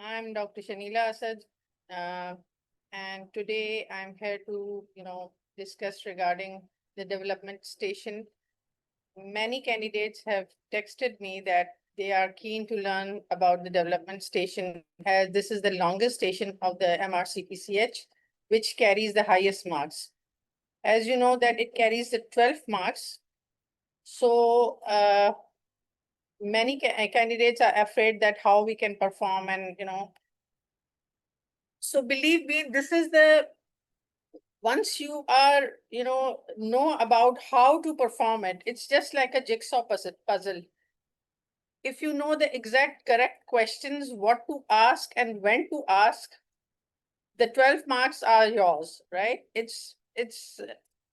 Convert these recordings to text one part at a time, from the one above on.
I'm Dr. Shanila Asad, uh, and today I'm here to, discuss regarding the development station. Many candidates have texted me that they are keen to learn about the development station, as this is the longest station of the MRCPCH, which carries the highest marks. As you know that it carries the 12 marks, so many candidates are afraid that how we can perform and, so believe me, this is the once you are, know about how to perform it, it's just like a jigsaw puzzle. If you know the exact correct questions, what to ask and when to ask, the 12 marks are yours, right? It's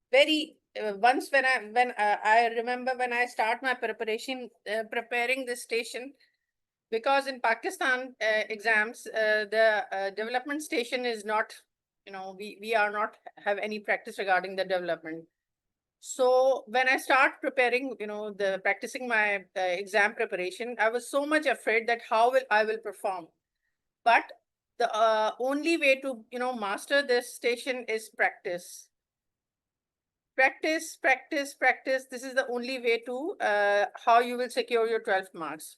very once when I remember when I start my preparation preparing this station, because in Pakistan exams, the development station is not, we are not have any practice regarding the development. So when I start preparing, the practicing my exam preparation, I was so much afraid that how will I will perform. But the only way to, master this station is practice. Practice, practice, practice. This is the only way to how you will secure your 12 marks.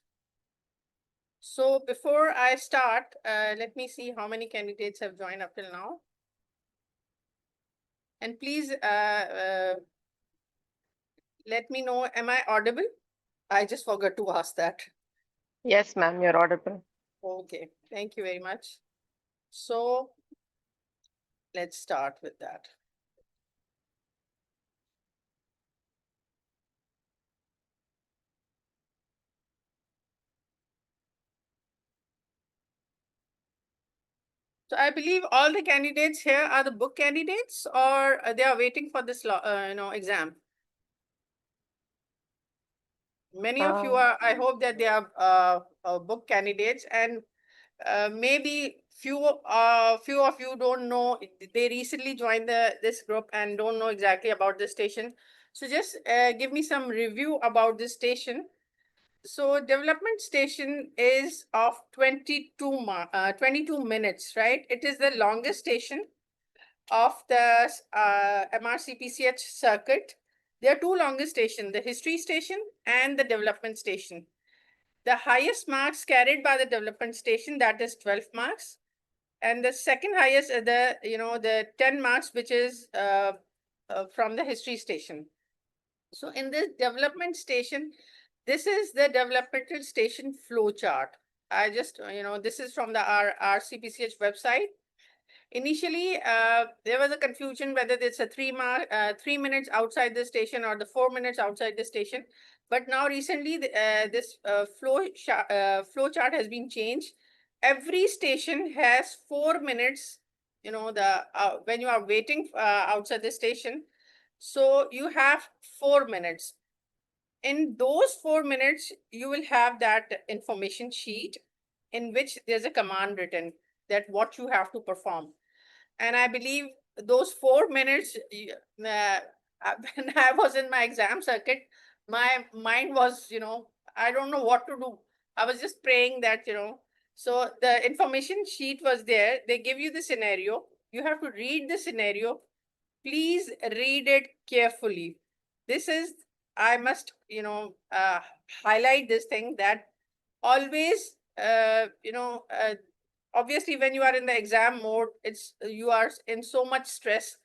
So before I start, let me see how many candidates have joined up till now. And please let me know, am I audible? I just forgot to ask that. Yes, ma'am, you're audible. Okay, thank you very much. So let's start with that. So I believe all the candidates here are the book candidates, or they are waiting for this, exam. Many of you Uh, are. I hope that they are book candidates, and maybe few of you don't know. They recently joined this group and don't know exactly about this station. So just give me some review about this station. So development station is of 22 minutes, right? It is the longest station of the MRCPCH circuit. There are two longest stations, the history station and the development station. The highest marks carried by the development station, that is 12 marks. And the second highest, the 10 marks, which is from the history station. So in this development station, this is the developmental station flow chart. I just, this is from the RCPCH website. Initially, there was a confusion whether it's a 3 minutes outside the station or the 4 minutes outside the station. But now recently, this flow chart has been changed. Every station has 4 minutes. The when you are waiting outside the station, so you have 4 minutes. In those 4 minutes, you will have that information sheet in which there's a command written that what you have to perform. And I believe those 4 minutes, when I was in my exam circuit, my mind was, I don't know what to do. I was just praying that, so the information sheet was there. They give you the scenario. You have to read the scenario. Please read it carefully. This is, I must, highlight this thing that always, obviously when you are in the exam mode, you are in so much stress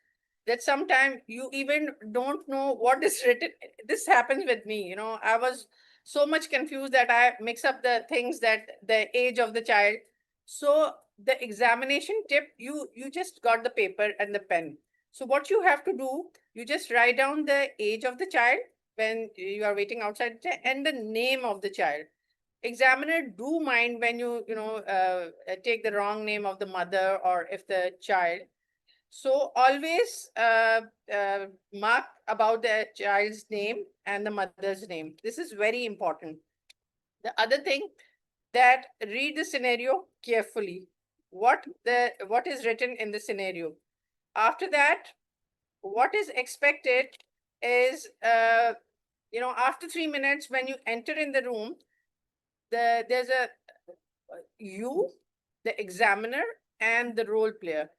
that sometimes you even don't know what is written. This happens with me. I was so much confused that I mix up the things, that the age of the child. So the examination tip, you just got the paper and the pen. So what you have to do, you just write down the age of the child when you are waiting outside, and the name of the child. Examiner do mind when you take the wrong name of the mother or if the child. So always mark about the child's name and the mother's name. This is very important. The other thing, that read the scenario carefully. What is written in the scenario. After that, what is expected is, after 3 minutes when you enter in the room, there's a you the examiner, and the role player.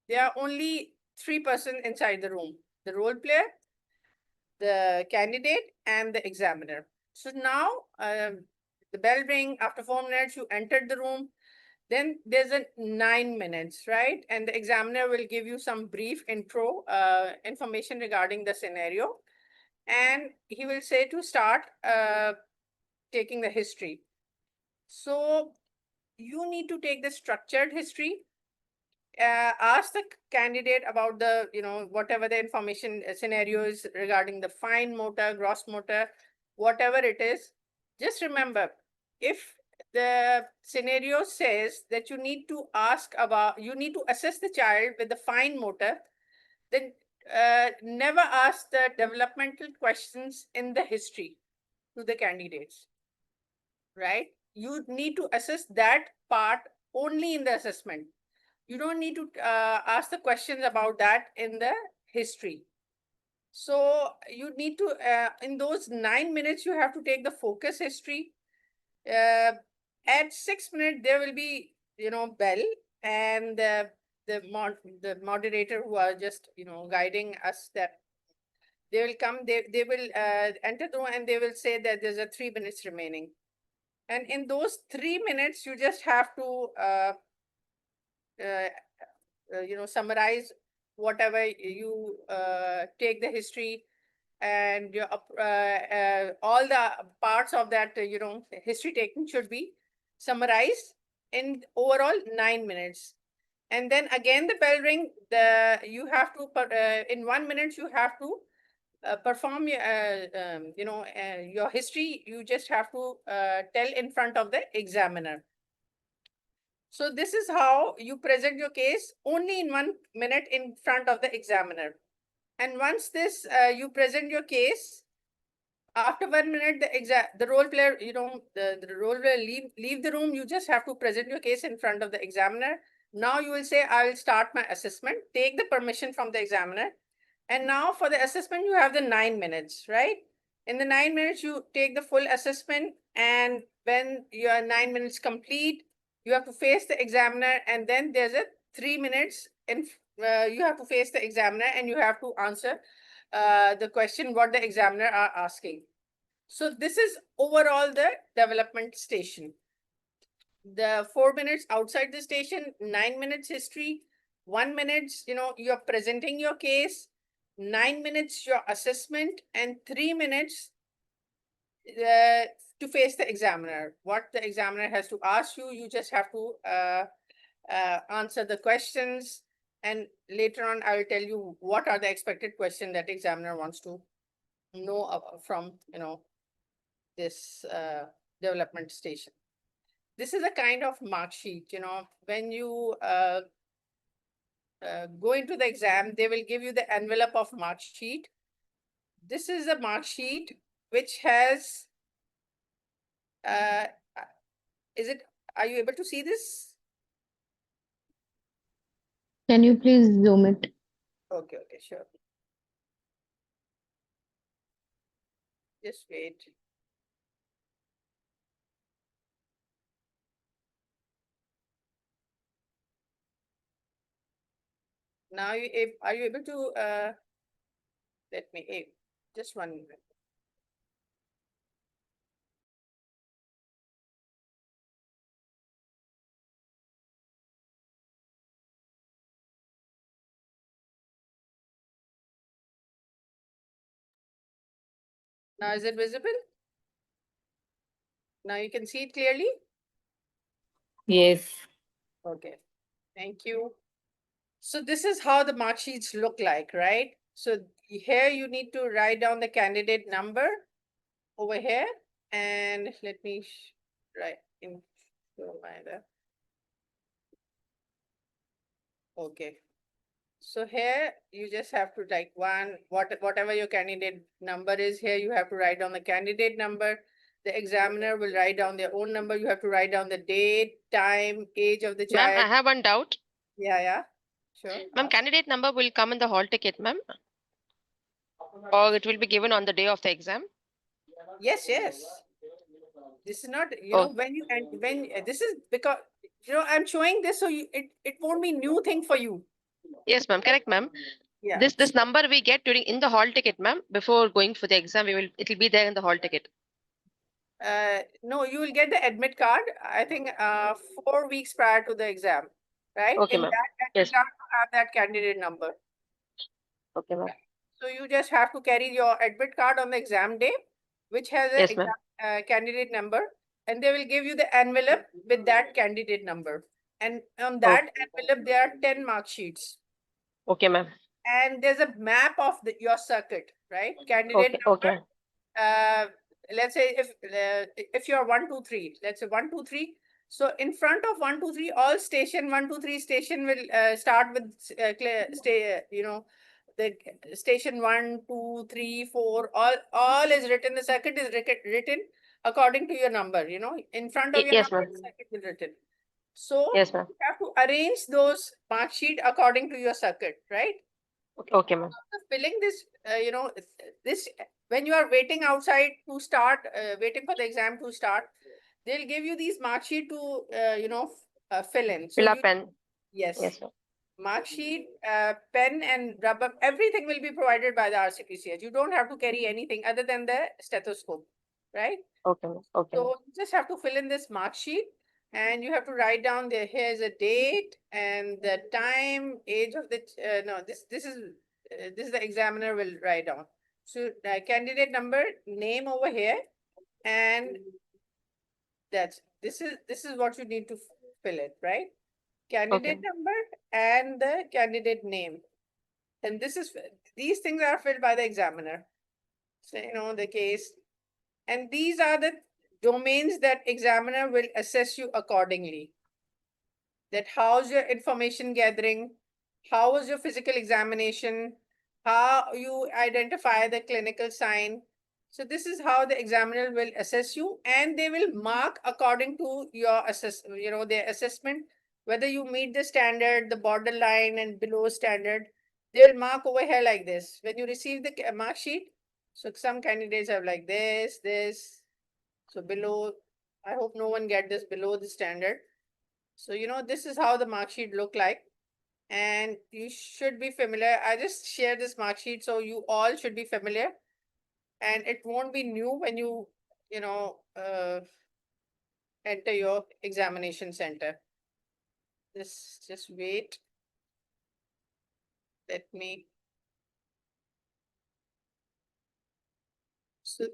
There are only 3 persons inside the room: the role player, the candidate, and the examiner. So now the bell ring. After 4 minutes, you entered the room. Then there's a 9 minutes, right? And the examiner will give you some brief intro information regarding the scenario. And he will say to start taking the history. So you need to take the structured history. Ask the candidate about the, whatever the information scenario is regarding the fine motor, gross motor, whatever it is. Just remember, if the scenario says that you need to assess the child with the fine motor, then never ask the developmental questions in the history to the candidates, right? You need to assess that part only in the assessment. You don't need to ask the questions about that in the history. So you need to, in those 9 minutes, you have to take the focus history. At 6 minutes, there will be, bell, and the moderator who are just, guiding us, that they will come, they will enter the room, and they will say that there's a 3 minutes remaining. And in those 3 minutes, you just have to, summarize whatever you take the history, and all the parts of that, history taking should be summarized in overall 9 minutes. And then again, the bell ring, you have to, in 1 minute, you have to perform your history. You just have to tell in front of the examiner. So this is how you present your case only in 1 minute in front of the examiner. And once this, you present your case, after 1 minute, the role player, the role player leave the room. You just have to present your case in front of the examiner. Now you will say, I will start my assessment, take the permission from the examiner. And now for the assessment, you have the 9 minutes, right? In the 9 minutes, you take the full assessment. And when your 9 minutes complete, you have to face the examiner. And then there's a 3 minutes in, you have to face the examiner, and you have to answer the question what the examiner are asking. So this is overall the development station. The 4 minutes outside the station, 9 minutes history, 1 minute, you're presenting your case, 9 minutes your assessment, and 3 minutes to face the examiner. What the examiner has to ask you, you just have to answer the questions. And later on, I will tell you what are the expected questions that examiner wants to know from, this development station. This is a kind of mark sheet, when you go into the exam, they will give you the envelope of mark sheet. This is a mark sheet which has, are you able to see this? Can you please zoom it? Okay, sure. Just wait. Now, are you able to, let me, just 1 minute. Now, is it visible? Now you can see it clearly? Yes. Okay, thank you. So this is how the mark sheets look like, right? So here you need to write down the candidate number over here, and let me write in. Okay. So here you just have to write whatever your candidate number is. Here you have to write down the candidate number. The examiner will write down their own number. You have to write down the date, time, age of the Ma'am, I child. have one doubt. Yeah, sure. Ma'am, candidate number will come in the hall ticket, ma'am, or it will be given on the day of the exam. Yes. This is not, Oh. this is because I'm showing this so it won't be new thing for you. Yes, ma'am. Correct, ma'am. Yeah. This number we get during in the hall ticket, ma'am. Before going for the exam, it'll be there in the hall ticket. No, you will get the admit card, I think, 4 weeks prior to the exam, right? Okay, In ma'am. that Yes. admit card, you have that candidate number. Okay, ma'am. So you just have to carry your admit card on the exam day, which has a Yes, ma'am. candidate number, and they will give you the envelope with that candidate number. And on that envelope, there are 10 mark sheets. Okay, ma'am. And there's a map of your circuit, right? Candidate Okay, number. okay. Let's say if you're 123, let's say 123. So in front of 123, all station 123 station will start with the station 1, 2, 3, 4. All is written. The circuit is written according to your number. In front of your Yes, number, ma'am. the circuit is written. So Yes, ma'am. you have to arrange those mark sheet according to your circuit, right? Okay, ma'am. After filling this, this when you are waiting outside to start, waiting for the exam to start, they'll give you these mark sheet to, fill in. So Fill up and yes, yes, ma'am. mark sheet, pen and rubber, everything will be provided by the RCPCH. You don't have to carry anything other than the stethoscope, right? Okay, ma'am. Okay, ma'am. So you just have to fill in this mark sheet and you have to write down there, here's a date and the time, age of the, no, this is the examiner will write down. So candidate number, name over here, and this is what you need to fill it, right? Candidate Okay. number and the candidate name. And these things are filled by the examiner. So, the case. And these are the domains that examiner will assess you accordingly. That how's your information gathering, how was your physical examination, how you identify the clinical sign. So this is how the examiner will assess you, and they will mark according to your their assessment, whether you meet the standard, the borderline and below standard. They'll mark over here like this. When you receive the mark sheet, so some candidates have like this. So below, I hope no one get this below the standard. So, this is how the mark sheet look like. And you should be familiar. I just share this mark sheet so you all should be familiar. And it won't be new when you know, enter your examination center. Just wait. Let me. So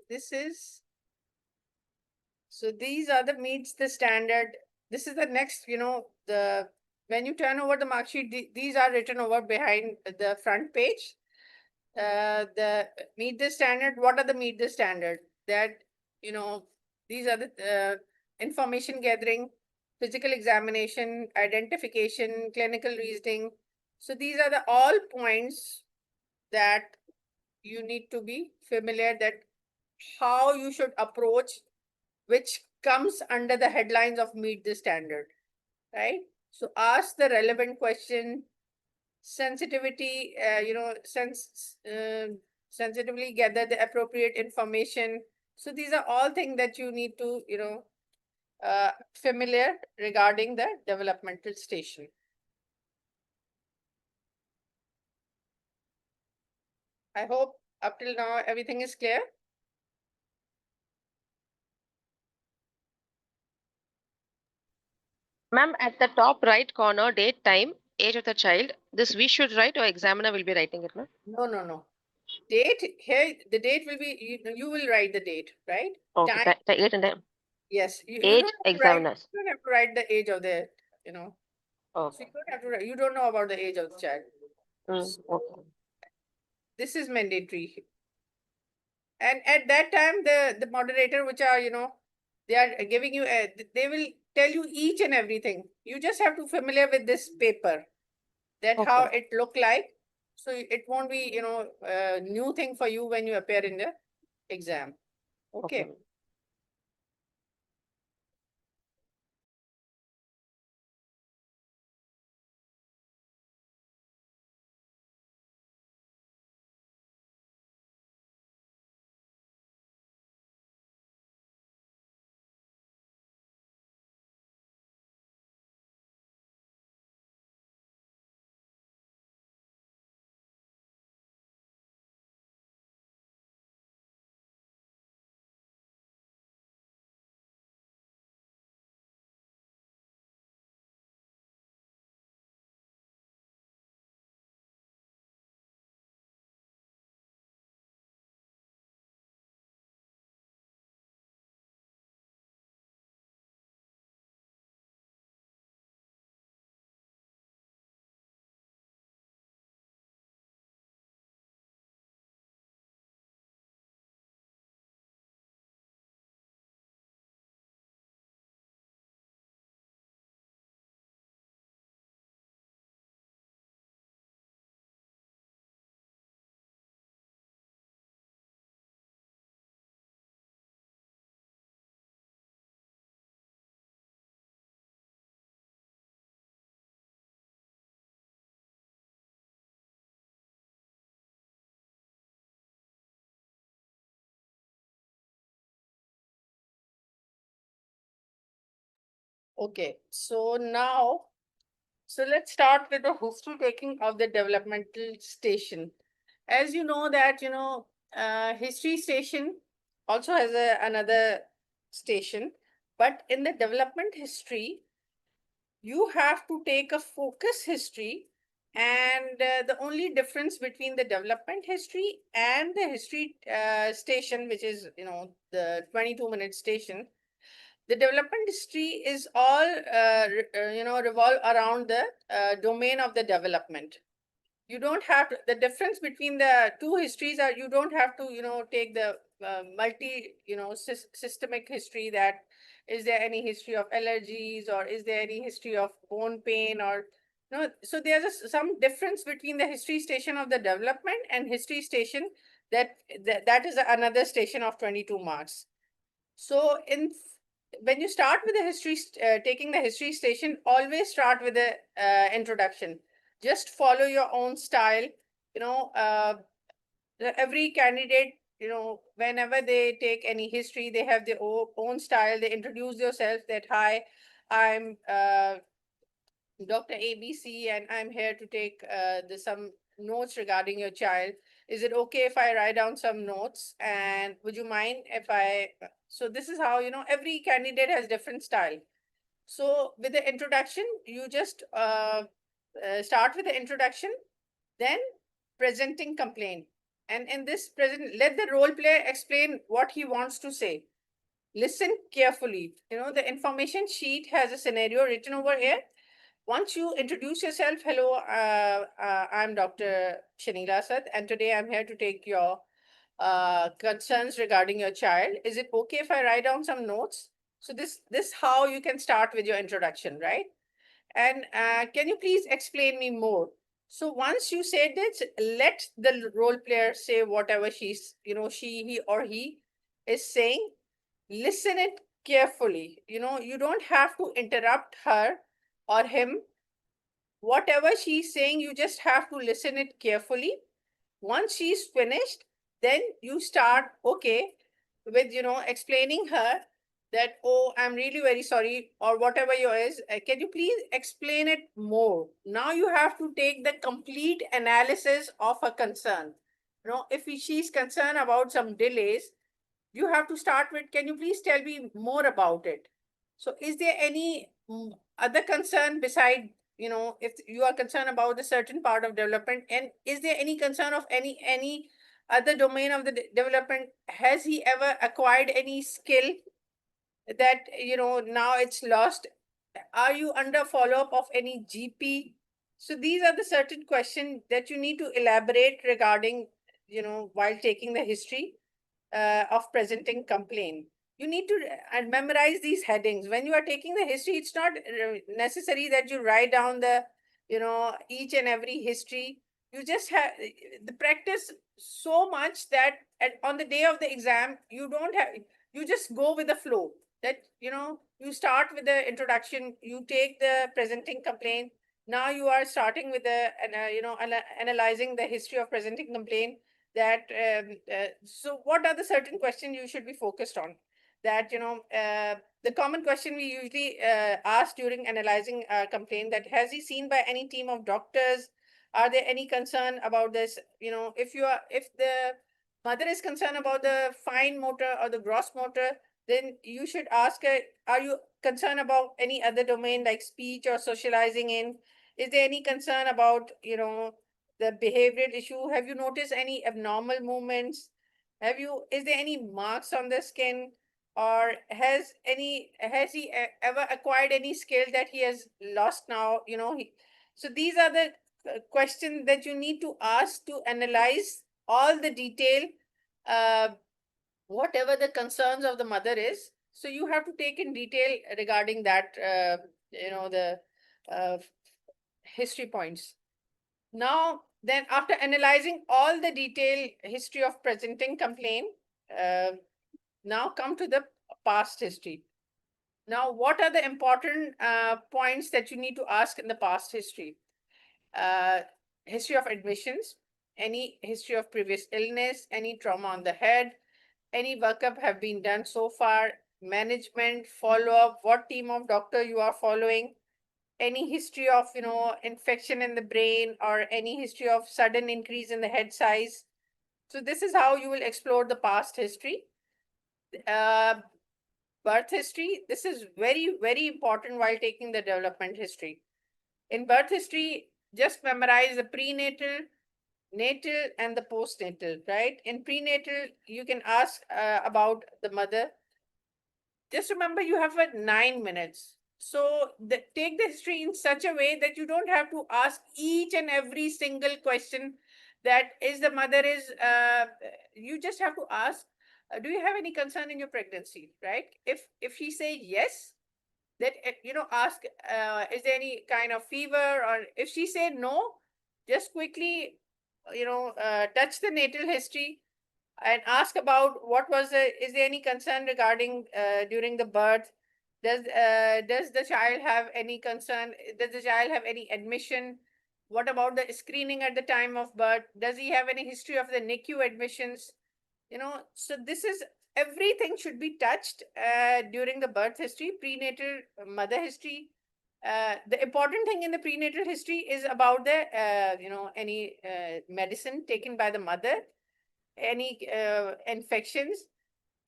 these are the meets the standard. This is the next, when you turn over the mark sheet, these are written over behind the front page. The meet the standard. What are the meet the standard? That, these are the information gathering, physical examination, identification, clinical reasoning. So these are the all points that you need to be familiar, that how you should approach, which comes under the headlines of meet the standard, right? So ask the relevant question, sensitivity, sensitively gather the appropriate information. So these are all things that you need to, familiar regarding the developmental station. I hope up till now everything is clear. Ma'am, at the top right corner, date, time, age of the child. This we should write or examiner will be writing it, ma'am. No. Date here, the date will be, you will write the date, right? Okay, Time, the age and time. yes. You Age don't have to write, examiners. you don't have to write the age of the, so Okay. you don't have to write, you don't know about the age of the child. Okay. This is mandatory. And at that time, the moderator, which are, they are giving you, they will tell you each and everything. You just have to familiar with this paper, that how Okay. it look like. So it won't be, a new thing for you when you appear in the exam. Okay. Okay. Okay, so now, so let's start with the history taking of the developmental station. As you know that, history station also has another station, but in the development history, you have to take a focus history, and the only difference between the development history and the history station, which is, the 22-minute station, the development history is all revolve around the domain of the development. You don't have to, the difference between the two histories are, you don't have to take the multi systemic history, that is there any history of allergies, or is there any history of bone pain, or no. So there's some difference between the history station of the development and history station that is another station of 22 marks. So when you start with the history, taking the history station, always start with the introduction. Just follow your own style. You know, every candidate, whenever they take any history, they have their own style. They introduce themselves that, hi, I'm Dr. ABC, and I'm here to take some notes regarding your child. Is it okay if I write down some notes? And would you mind if so this is how, every candidate has different style. So with the introduction, you just start with the introduction, then presenting complaint. And in this let the role player explain what he wants to say. Listen carefully. The information sheet has a scenario written over here. Once you introduce yourself, hello, I'm Dr. Shanila Asad, and today I'm here to take your concerns regarding your child. Is it okay if I write down some notes? So this how you can start with your introduction, right? And can you please explain me more? So once you say this, let the role player say whatever she, he, or he is saying. Listen it carefully. You don't have to interrupt her or him. Whatever she's saying, you just have to listen it carefully. Once she's finished, then you start, okay, with, explaining her that, oh, I'm really very sorry, or whatever yours is. Can you please explain it more? Now you have to take the complete analysis of her concern. If she's concerned about some delays, you have to start with, can you please tell me more about it? So is there any other concern beside, if you are concerned about the certain part of development, and is there any concern of any other domain of the development? Has he ever acquired any skill that, now it's lost? Are you under follow-up of any GP? So these are the certain questions that you need to elaborate regarding, while taking the history of presenting complaint. You need to and memorize these headings. When you are taking the history, it's not necessary that you write down the, each and every history. You just have the practice so much that on the day of the exam, you don't have, you just go with the flow. That, you start with the introduction, you take the presenting complaint. Now you are starting with the, analyzing the history of presenting complaint. That so what are the certain questions you should be focused on? That, the common question we usually ask during analyzing a complaint, that has he seen by any team of doctors? Are there any concern about this? If the mother is concerned about the fine motor or the gross motor, then you should ask her, are you concerned about any other domain like speech or socializing in? Is there any concern about, the behavioral issue? Have you noticed any abnormal movements? Is there any marks on the skin? Or has he ever acquired any skill that he has lost now? So these are the questions that you need to ask to analyze all the detail, uh, whatever the concerns of the mother is. So you have to take in detail regarding that, the uh, history points. Now, then after analyzing all the detailed history of presenting complaint, now come to the past history. Now, what are the important points that you need to ask in the past history? Uh, History of admissions, any history of previous illness, any trauma on the head, any workup have been done so far, management, follow-up, what team of doctor you are following, any history of, infection in the brain or any history of sudden increase in the head size. So this is how you will explore the past history. Uh, Birth history, this is very, very important while taking the development history. In birth history, just memorize the prenatal, natal, and the postnatal, right? In prenatal, you can ask about the mother. Just remember you have 9 minutes. So take the history in such a way that you don't have to ask each and every single question that is the mother is, you just have to ask, do you have any concern in your pregnancy, right? If she say yes, that ask, is there any kind of fever, or if she said no, just quickly touch the natal history and ask about what was is there any concern regarding during the birth. Does the child have any concern? Does the child have any admission? What about the screening at the time of birth? Does he have any history of the NICU admissions? So this is, everything should be touched during the birth history, prenatal, mother history. The important thing in the prenatal history is about the any medicine taken by the mother, any infections,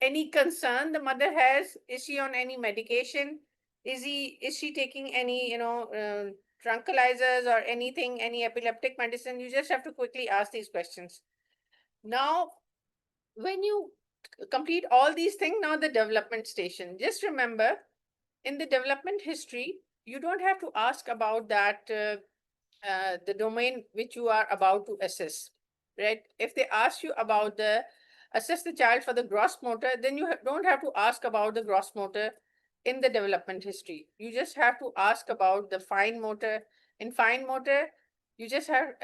any concern the mother has. Is she on any medication? Is she taking any tranquilizers or anything, any epileptic medicine? You just have to quickly ask these questions. Now, when you complete all these things, now the development station, just remember, in the development history, you don't have to ask about that the domain which you are about to assess, right? If they ask you about the assess the child for the gross motor, then you don't have to ask about the gross motor in the development history. You just have to ask about the fine motor. In fine motor, you just have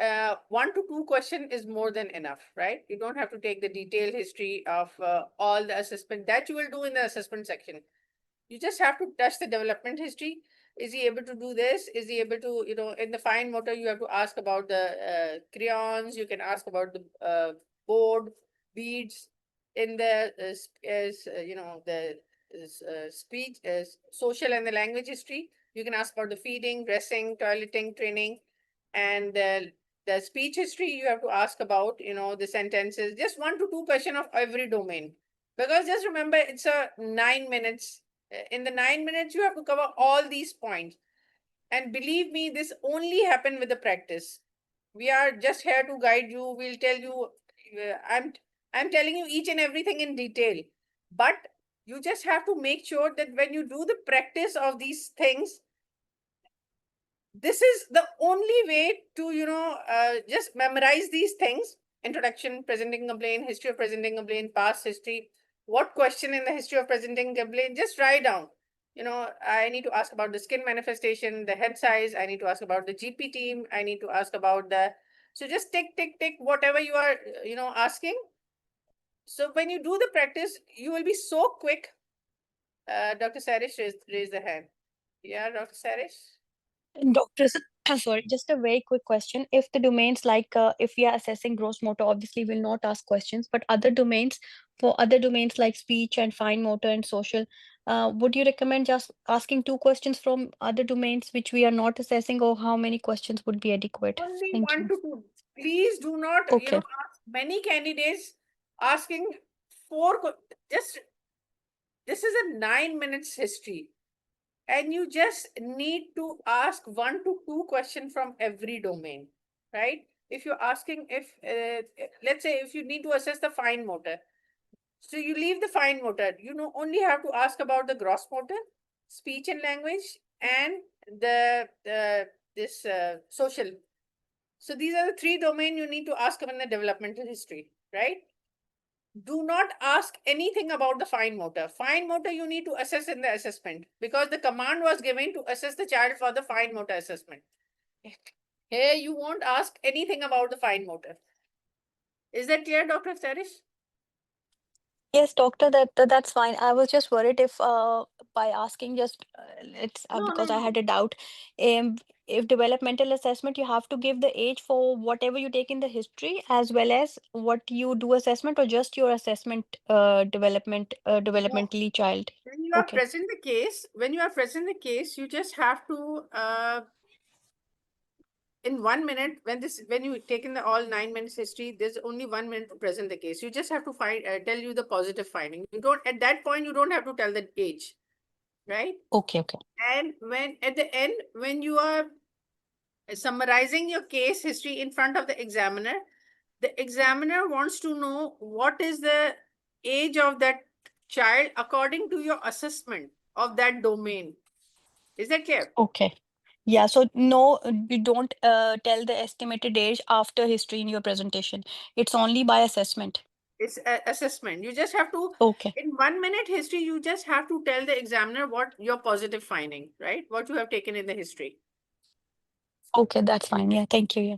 1 to 2 question is more than enough, right? You don't have to take the detailed history of all the assessment that you will do in the assessment section. You just have to touch the development history. Is he able to do this? Is he able to, in the fine motor, you have to ask about the crayons. You can ask about the board, beads. In the, the speech, social and the language history, you can ask about the feeding, dressing, toileting, training. And the speech history, you have to ask about, the sentences. Just 1 to 2 question of every domain. Because just remember, it's a 9 minutes. In the 9 minutes, you have to cover all these points. And believe me, this only happened with the practice. We are just here to guide you. We'll tell you, I'm telling you each and everything in detail. But you just have to make sure that when you do the practice of these things, this is the only way to, just memorize these things. Introduction, presenting complaint, history of presenting complaint, past history. What question in the history of presenting complaint? Just write down. I need to ask about the skin manifestation, the head size. I need to ask about the GP team. I need to ask about the, so just tick, whatever you are, asking. So when you do the practice, you will be so quick. Dr. Sarish raised the hand. Yeah, Dr. Sarish. Doctor, sorry, just a very quick question. If the domains like if we are assessing gross motor, obviously we'll not ask questions, but other domains, for other domains like speech and fine motor and social, would you recommend just asking 2 questions from other domains which we are not assessing, or how many questions would be adequate? Only Thank 1 to 2. Please do not, Okay. ask many candidates asking 4. Just, this is a 9 minutes history. And you just need to ask 1 to 2 questions from every domain, right? If you're asking, if let's say if you need to assess the fine motor, so you leave the fine motor, only have to ask about the gross motor, speech and language, and the this social. So these are the 3 domains you need to ask in the developmental history, right? Do not ask anything about the fine motor. Fine motor you need to assess in the assessment, because the command was given to assess the child for the fine motor assessment. Here you won't ask anything about the fine motor. Is that clear, Dr. Sarish? Yes, doctor, that's fine. I was just worried if by asking just it's No, because no, I no. had a doubt. If developmental assessment, you have to give the age for whatever you take in the history as well as what you do assessment, or just your assessment developmentally child. are Okay. present the case, you just have to in 1 minute, when you take in the all 9 minutes history, there's only 1 minute to present the case. You just have to tell you the positive finding. You don't, at that point, you don't have to tell the age, right? Okay. Okay. And when at the end, when you are summarizing your case history in front of the examiner wants to know what is the age of that child according to your assessment of that domain. Is that clear? Okay. Yeah, so no, you don't tell the estimated age after history in your presentation. It's only by assessment. It's assessment. You just have to, Okay. in 1 minute history, you just have to tell the examiner what your positive finding, right? What you have taken in the history. Okay, that's fine. Yeah, thank you. Yeah.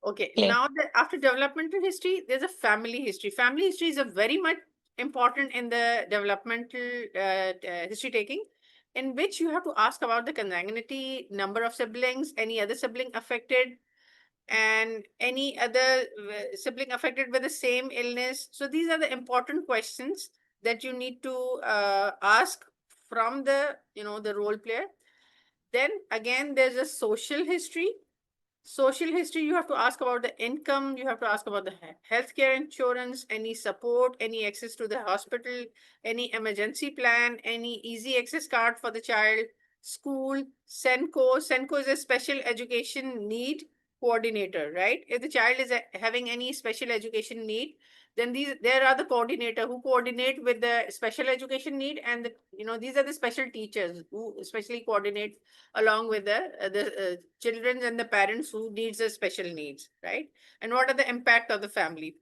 Okay, Clear. now after developmental history, there's a family history. Family history is a very much important in the developmental history taking, in which you have to ask about the consanguinity, number of siblings, any other sibling affected, and any other sibling affected with the same illness. So these are the important questions that you need to ask from the, the role player. Then again, there's a social history. Social history, you have to ask about the income, you have to ask about the healthcare insurance, any support, any access to the hospital, any emergency plan, any easy access card for the child, school, SENCO. SENCO is a special education need coordinator, right? If the child is having any special education need, then there are the coordinator who coordinate with the special education need, and these are the special teachers who especially coordinate along with the children and the parents who needs the special needs, right? And what are the impact of the family?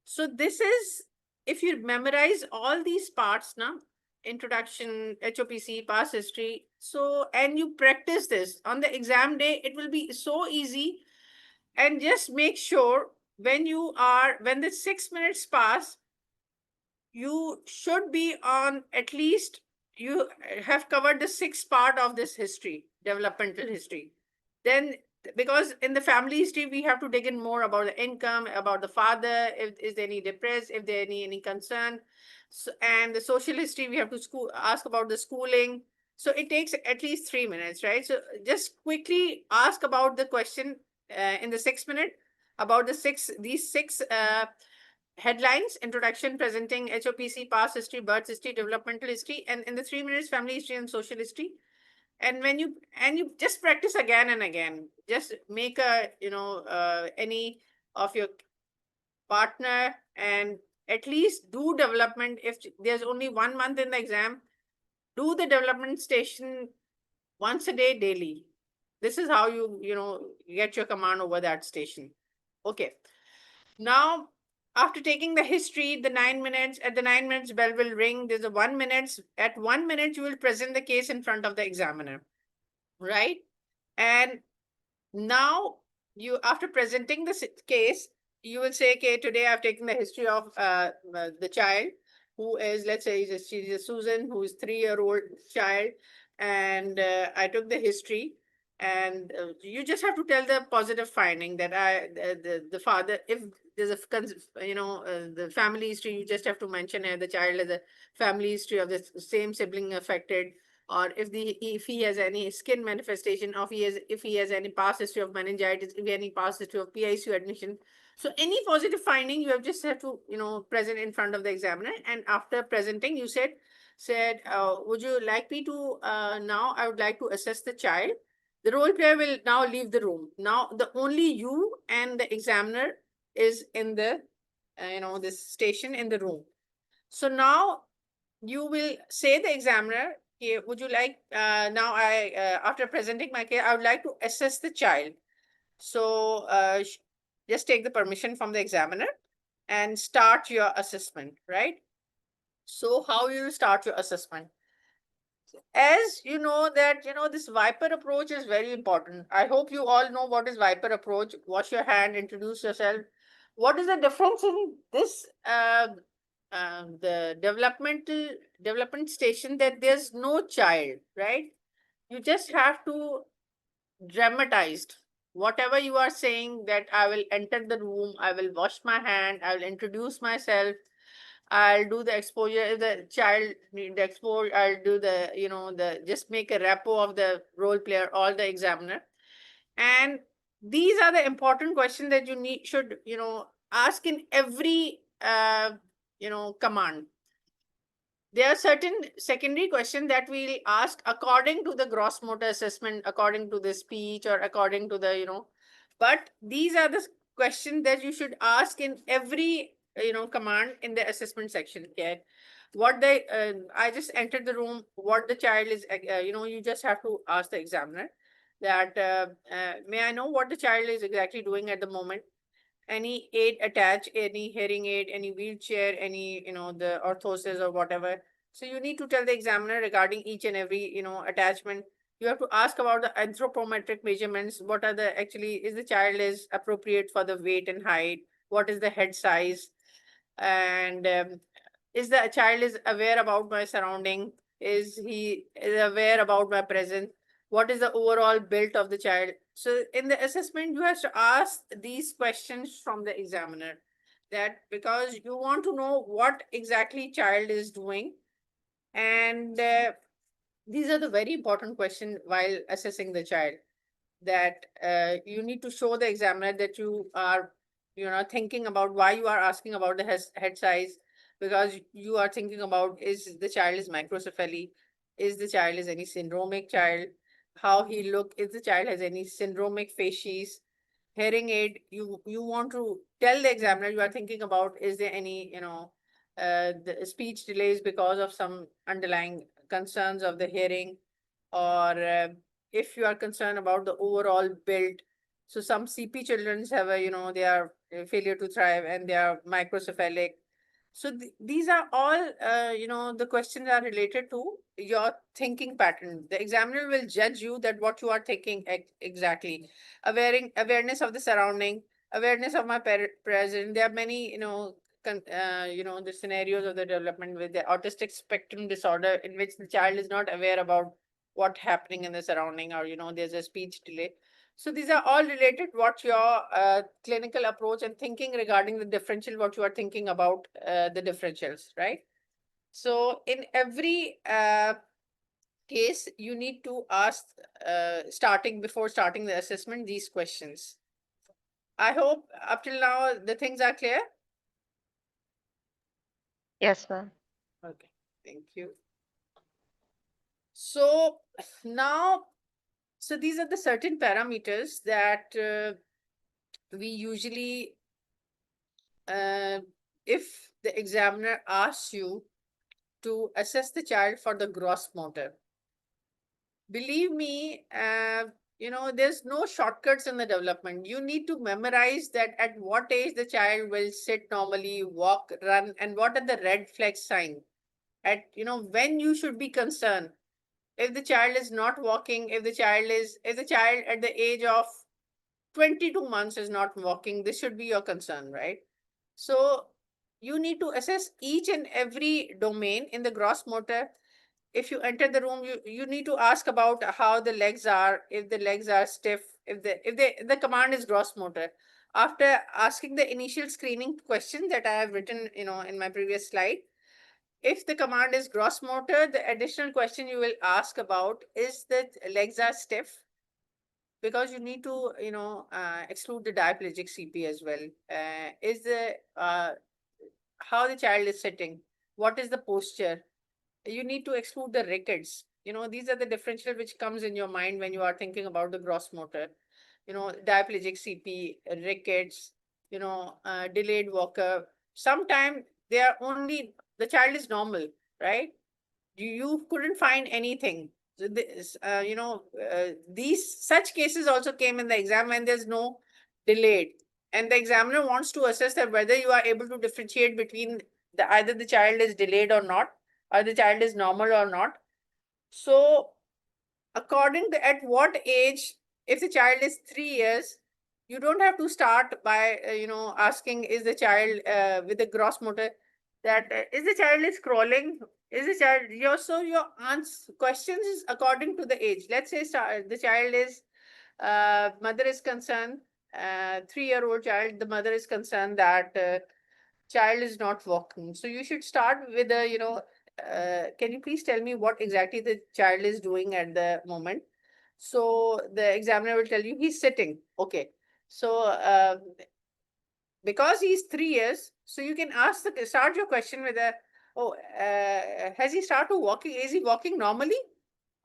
So this is, if you memorize all these parts now, introduction, HOPC, past history, so, and you practice this on the exam day, it will be so easy. And just make sure when the 6 minutes pass, you should be on at least, you have covered the 6th part of this history, developmental history. Then, because in the family history, we have to dig in more about the income, about the father, if is there any depressed, if there any concern. So, and the social history, we have to ask about the schooling. So it takes at least 3 minutes, right? So just quickly ask about the question in the 6 minute about these six headlines: introduction, presenting, HOPC, past history, birth history, developmental history, and in the 3 minutes, family history and social history. And when you just practice again and again, just make any of your partner and at least do development. If there's only 1 month in the exam, do the development station once a day, daily. This is how you get your command over that station. Okay. Now, after taking the history, the 9 minutes, at the 9 minutes bell will ring. There's a 1 minute. At 1 minute, you will present the case in front of the examiner, right? And now after presenting the case, you will say, okay, today I've taken the history of the child who is, let's say, she's a Susan, who is 3-year-old child. And I took the history. And you just have to tell the positive finding that the father, if there's the family history, you just have to mention the child has a family history of the same sibling affected, or if he has any skin manifestation, or if he has any past history of meningitis, if any past history of PICU admission. So any positive finding, you just have to present in front of the examiner. And after presenting, you said, would you like me to now I would like to assess the child. The role player will now leave the room. Now the only you and the examiner is in the this station in the room. So now you will say the examiner, would you like now after presenting my case, I would like to assess the child. So just take the permission from the examiner and start your assessment, right? So how you will start your assessment? As you know that, this Viper approach is very important. I hope you all know what is Viper approach. Wash your hand, introduce yourself. What is the difference in this, the development station, that there's no child, right? You just have to dramatize whatever you are saying, that I will enter the room, I will wash my hand, I will introduce myself, I'll do the exposure. If the child need the exposure, I'll do the, just make a repo of the role player or the examiner. And these are the important questions that you should, ask in every, command. There are certain secondary questions that we'll ask according to the gross motor assessment, according to the speech, or according to the, but these are the questions that you should ask in every, command in the assessment section. Okay. I just entered the room, what the child is, you just have to ask the examiner that, may I know what the child is exactly doing at the moment? Any aid attached, any hearing aid, any wheelchair, any, the orthosis or whatever. So you need to tell the examiner regarding each and every, attachment. You have to ask about the anthropometric measurements. What are the, actually, is the child is appropriate for the weight and height? What is the head size? And is the child is aware about my surrounding? Is he is aware about my presence? What is the overall build of the child? So in the assessment, you have to ask these questions from the examiner, that because you want to know what exactly child is doing. And these are the very important questions while assessing the child, that you need to show the examiner that you are, thinking about why you are asking about the head size, because you are thinking about, is the child is microcephaly, is the child is any syndromic child, how he look, if the child has any syndromic facies. Hearing aid, you want to tell the examiner, you are thinking about, is there any, the speech delays because of some underlying concerns of the hearing, or if you are concerned about the overall build. So some CP children have a, they are failure to thrive and they are microcephalic. So these are all, the questions are related to your thinking pattern. The examiner will judge you that what you are thinking exactly. Awareness of the surrounding, awareness of my present. There are many, the scenarios of the development with the autistic spectrum disorder, in which the child is not aware about what happening in the surrounding, or, there's a speech delay. So these are all related what your clinical approach and thinking regarding the differential, what you are thinking about the differentials, right? So in every case, you need to ask before starting the assessment, these questions. I hope up till now the things are clear. Yes, ma'am. Okay, thank you. So now, so these are the certain parameters that we usually, if the examiner asks you to assess the child for the gross motor, believe me, there's no shortcuts in the development. You need to memorize that at what age the child will sit normally, walk, run, and what are the red flag sign. At, when you should be concerned. If the child is not walking, if the child at the age of 22 months is not walking, this should be your concern, right? So you need to assess each and every domain in the gross motor. If you enter the room, you need to ask about how the legs are, if the legs are stiff, if the command is gross motor. After asking the initial screening question that I have written, in my previous slide, if the command is gross motor, the additional question you will ask about is that legs are stiff, because you need to, exclude the diplegic CP as well. Is the how the child is sitting, what is the posture? You need to exclude the rickets. These are the differential which comes in your mind when you are thinking about the gross motor. Diplegic CP, rickets, delayed walker. Sometimes they are only, the child is normal, right? You couldn't find anything. So these such cases also came in the exam when there's no delayed, and the examiner wants to assess that whether you are able to differentiate between either the child is delayed or not, or the child is normal or not. So according to at what age, if the child is 3 years, you don't have to start by asking, is the child with the gross motor, that is the child is crawling, is the child your answer questions is according to the age. Let's say the child is mother is concerned, 3-year-old child, the mother is concerned that child is not walking. So you should start with the, can you please tell me what exactly the child is doing at the moment? So the examiner will tell you he's sitting. Okay. So because he's 3 years, so you can start your question with a, oh, has he started walking? Is he walking normally?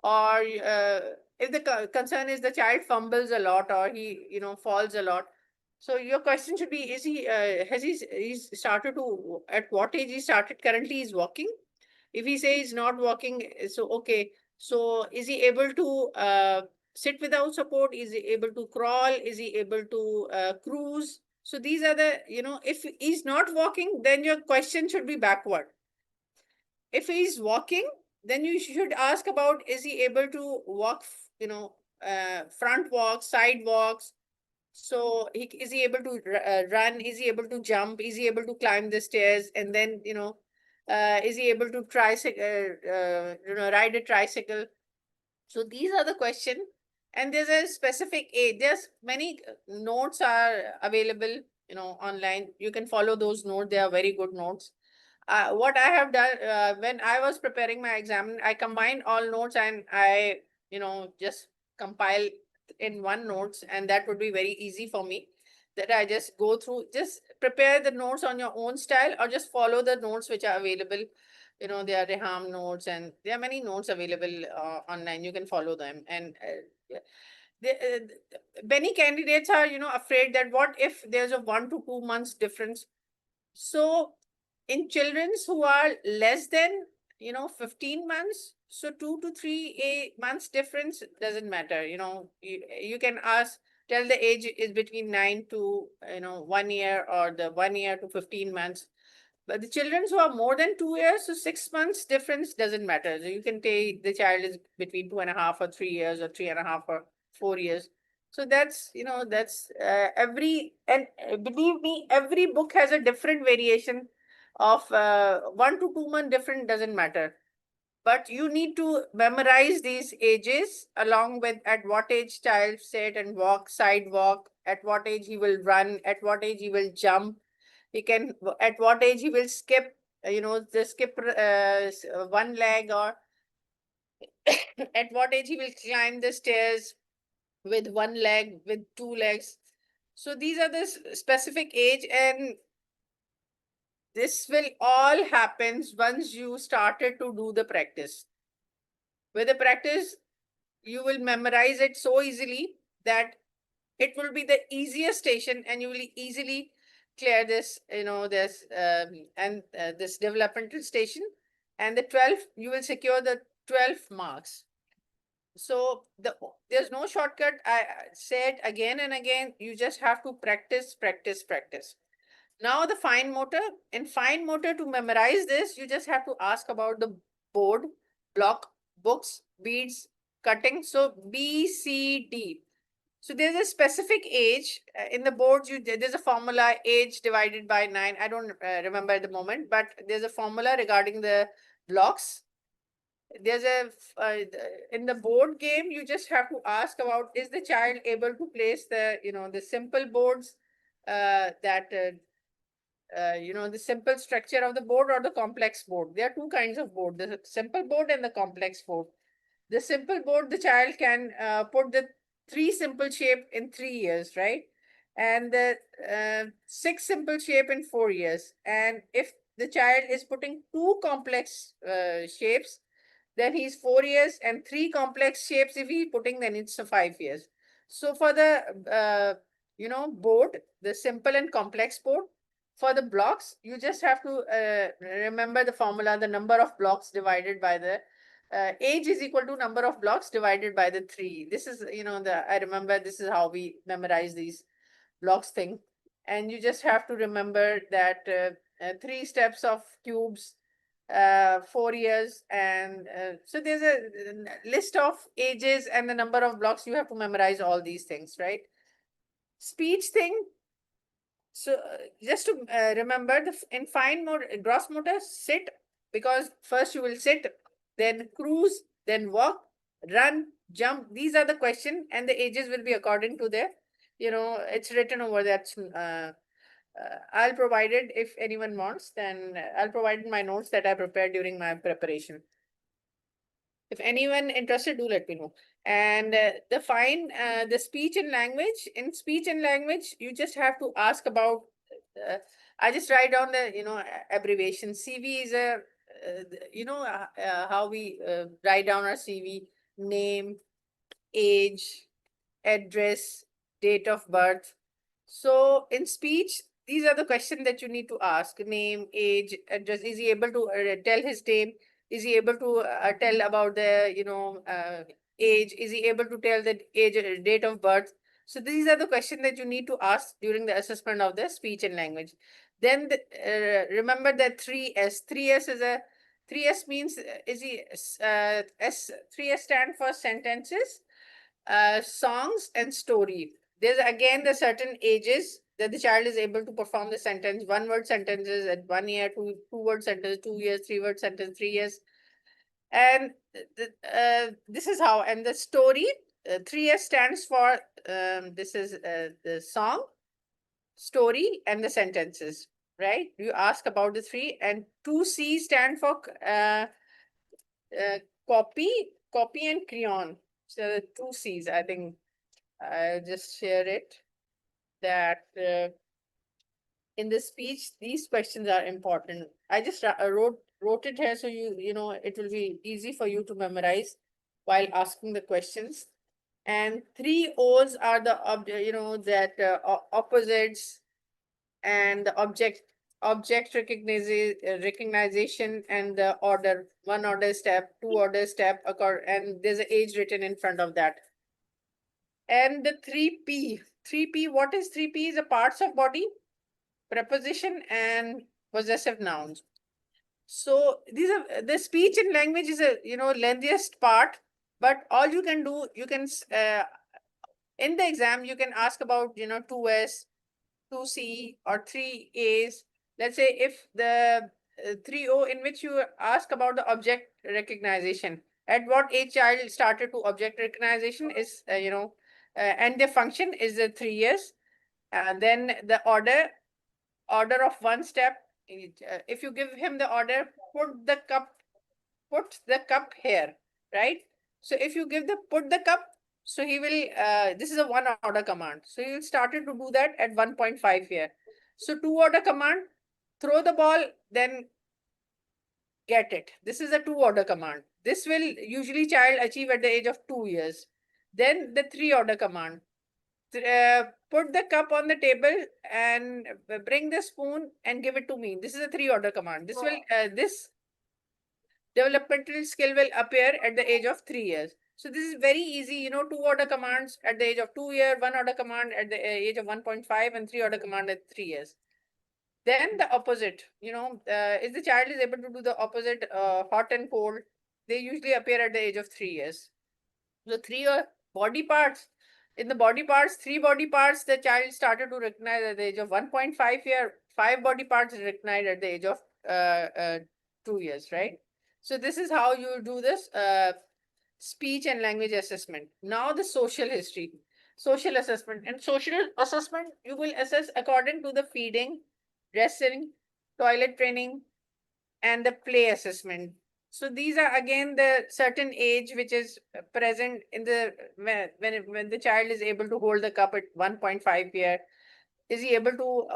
Or if the concern is the child fumbles a lot or he, falls a lot. So your question should be, is he, he's started to, at what age he started currently he's walking? If he says he's not walking, so okay. So is he able to sit without support? Is he able to crawl? Is he able to cruise? So these are the, if he's not walking, then your question should be backward. If he's walking, then you should ask about, is he able to walk, front walks, side walks? So is he able to run? Is he able to jump? Is he able to climb the stairs? And then, is he able to ride a tricycle? So these are the questions. And there's a specific age. There's many notes are available, online. You can follow those notes. They are very good notes. What I have done when I was preparing my exam, I combined all notes and I, just compile in one notes, and that would be very easy for me. That I just go through, just prepare the notes on your own style, or just follow the notes which are available. There are Reham notes, and there are many notes available online. You can follow them, and yeah. Many candidates are, afraid that what if there's a 1 to 2 months difference. So in children who are less than 15 months, so 2 to 3 months difference doesn't matter. You can tell the age is between 9 to 1 year, or the 1 year to 15 months. But the children who are more than 2 years, so 6 months difference doesn't matter. So you can take the child is between 2.5 or 3 years, or 3.5 or 4 years. So that's, believe me, every book has a different variation of 1 to 2 month different, doesn't matter. But you need to memorize these ages, along with at what age child sit and walk, side walk, at what age he will run, at what age he will jump. He can, at what age he will skip, the skip one leg, or at what age he will climb the stairs with one leg, with 2 legs. So these are the specific age, and this will all happens once you started to do the practice. With the practice, you will memorize it so easily that it will be the easiest station, and you will easily clear this, this developmental station. And the 12, you will secure the 12 marks. So there's no shortcut. I said again and again, you just have to practice, practice, practice. Now the fine motor. In fine motor, to memorize this, you just have to ask about the board, block, books, beads, cutting. So B, C, D. So there's a specific age in the boards. There's a formula, age divided by 9. I don't remember at the moment, but there's a formula regarding the blocks. There's in the board game, you just have to ask about, is the child able to place the simple boards, the simple structure of the board, or the complex board. There are two kinds of board, the simple board and the complex board. The simple board, the child can put the 3 simple shape in 3 years, right? And the 6 simple shape in 4 years. And if the child is putting 2 complex shapes, then he's 4 years, and 3 complex shapes if he's putting, then it's 5 years. So for the board, the simple and complex board, for the blocks, you just have to remember the formula, the number of blocks divided by the age is equal to number of blocks divided by the 3. This is, I remember this is how we memorize these blocks thing. And you just have to remember that 3 steps of cubes, 4 years. And so there's a list of ages and the number of blocks. You have to memorize all these things, right? Speech thing. So just to remember, in fine motor, gross motor, sit, because first you will sit, then cruise, then walk, run, jump. These are the questions, and the ages will be according to their, it's written over that I'll provide it if anyone wants, then I'll provide my notes that I prepared during my preparation. If anyone interested, do let me know. And the speech and language. In speech and language, you just have to ask about. I just write down the abbreviation. CV is a how we write down our CV: name, age, address, date of birth. So in speech, these are the questions that you need to ask: name, age, address. Is he able to tell his name? Is he able to tell about the age? Is he able to tell the age, date of birth? So these are the questions that you need to ask during the assessment of the speech and language. Then remember that 3S. 3S means is he S 3S stand for sentences, songs, and story. There's again the certain ages that the child is able to perform the sentence. One word sentences at 1 year, two word sentence, 2 years, 3 word sentence, 3 years. And this is how. And the story, 3S stands for this is the song, story, and the sentences. Right? You ask about the three, and 2C stand for copy and crayon. So 2Cs, I think. I'll just share it that in the speech, these questions are important. I just wrote it here so it will be easy for you to memorize while asking the questions. And 3 O's are the opposites and the object recognition and the order. 1 order step, 2 order step, and there's an age written in front of that. And the 3P. 3P, what is 3P? Is the parts of body, preposition, and possessive nouns. So these are the speech and language is a lengthiest part, but all you can do, you can in the exam you can ask about 2S, 2C, or 3A's. Let's say if the 3O, in which you ask about the object recognition. At what age child started to object recognition is and the function is the 3 years. Then the order of one step. If you give him the order, put the cup here, right? So if you give the put the cup, so he will. This is a 1 order command. So he will started to do that at 1.5 here. So 2 order command, throw the ball, then get it. This is a 2 order command. This will usually child achieve at the age of 2 years. Then the 3 order command. Put the cup on the table and bring the spoon and give it to me. This is a 3 order command. This developmental skill will appear at the age of 3 years. So this is very easy, 2 order commands at the age of 2 years, 1 order command at the age of 1.5, and 3 order command at 3 years. Then the opposite, if the child is able to do the opposite, hot and cold, they usually appear at the age of 3 years. So body parts. In the body parts, 3 body parts, the child started to recognize at the age of 1.5 year, 5 body parts recognized at the age of 2 years, right? So this is how you do this speech and language assessment. Now the social history, social assessment. In social assessment, you will assess according to the feeding, dressing, toilet training, and the play assessment. So these are again the certain age which is present in the when the child is able to hold the cup at 1.5 year. Is he able to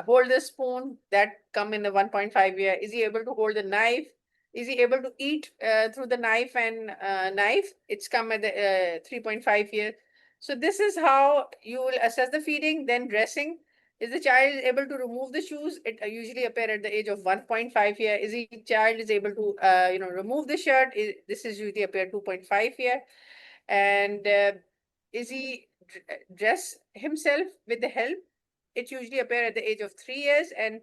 hold the spoon that come in the 1.5 year? Is he able to hold the knife? Is he able to eat through the knife and knife? It's come at the 3.5 year. So this is how you will assess the feeding. Then dressing. Is the child able to remove the shoes? It usually appear at the age of 1.5 year. Is the child is able to remove the shirt? This is usually appear 2.5 year. And is he dress himself with the help? It usually appear at the age of 3 years, and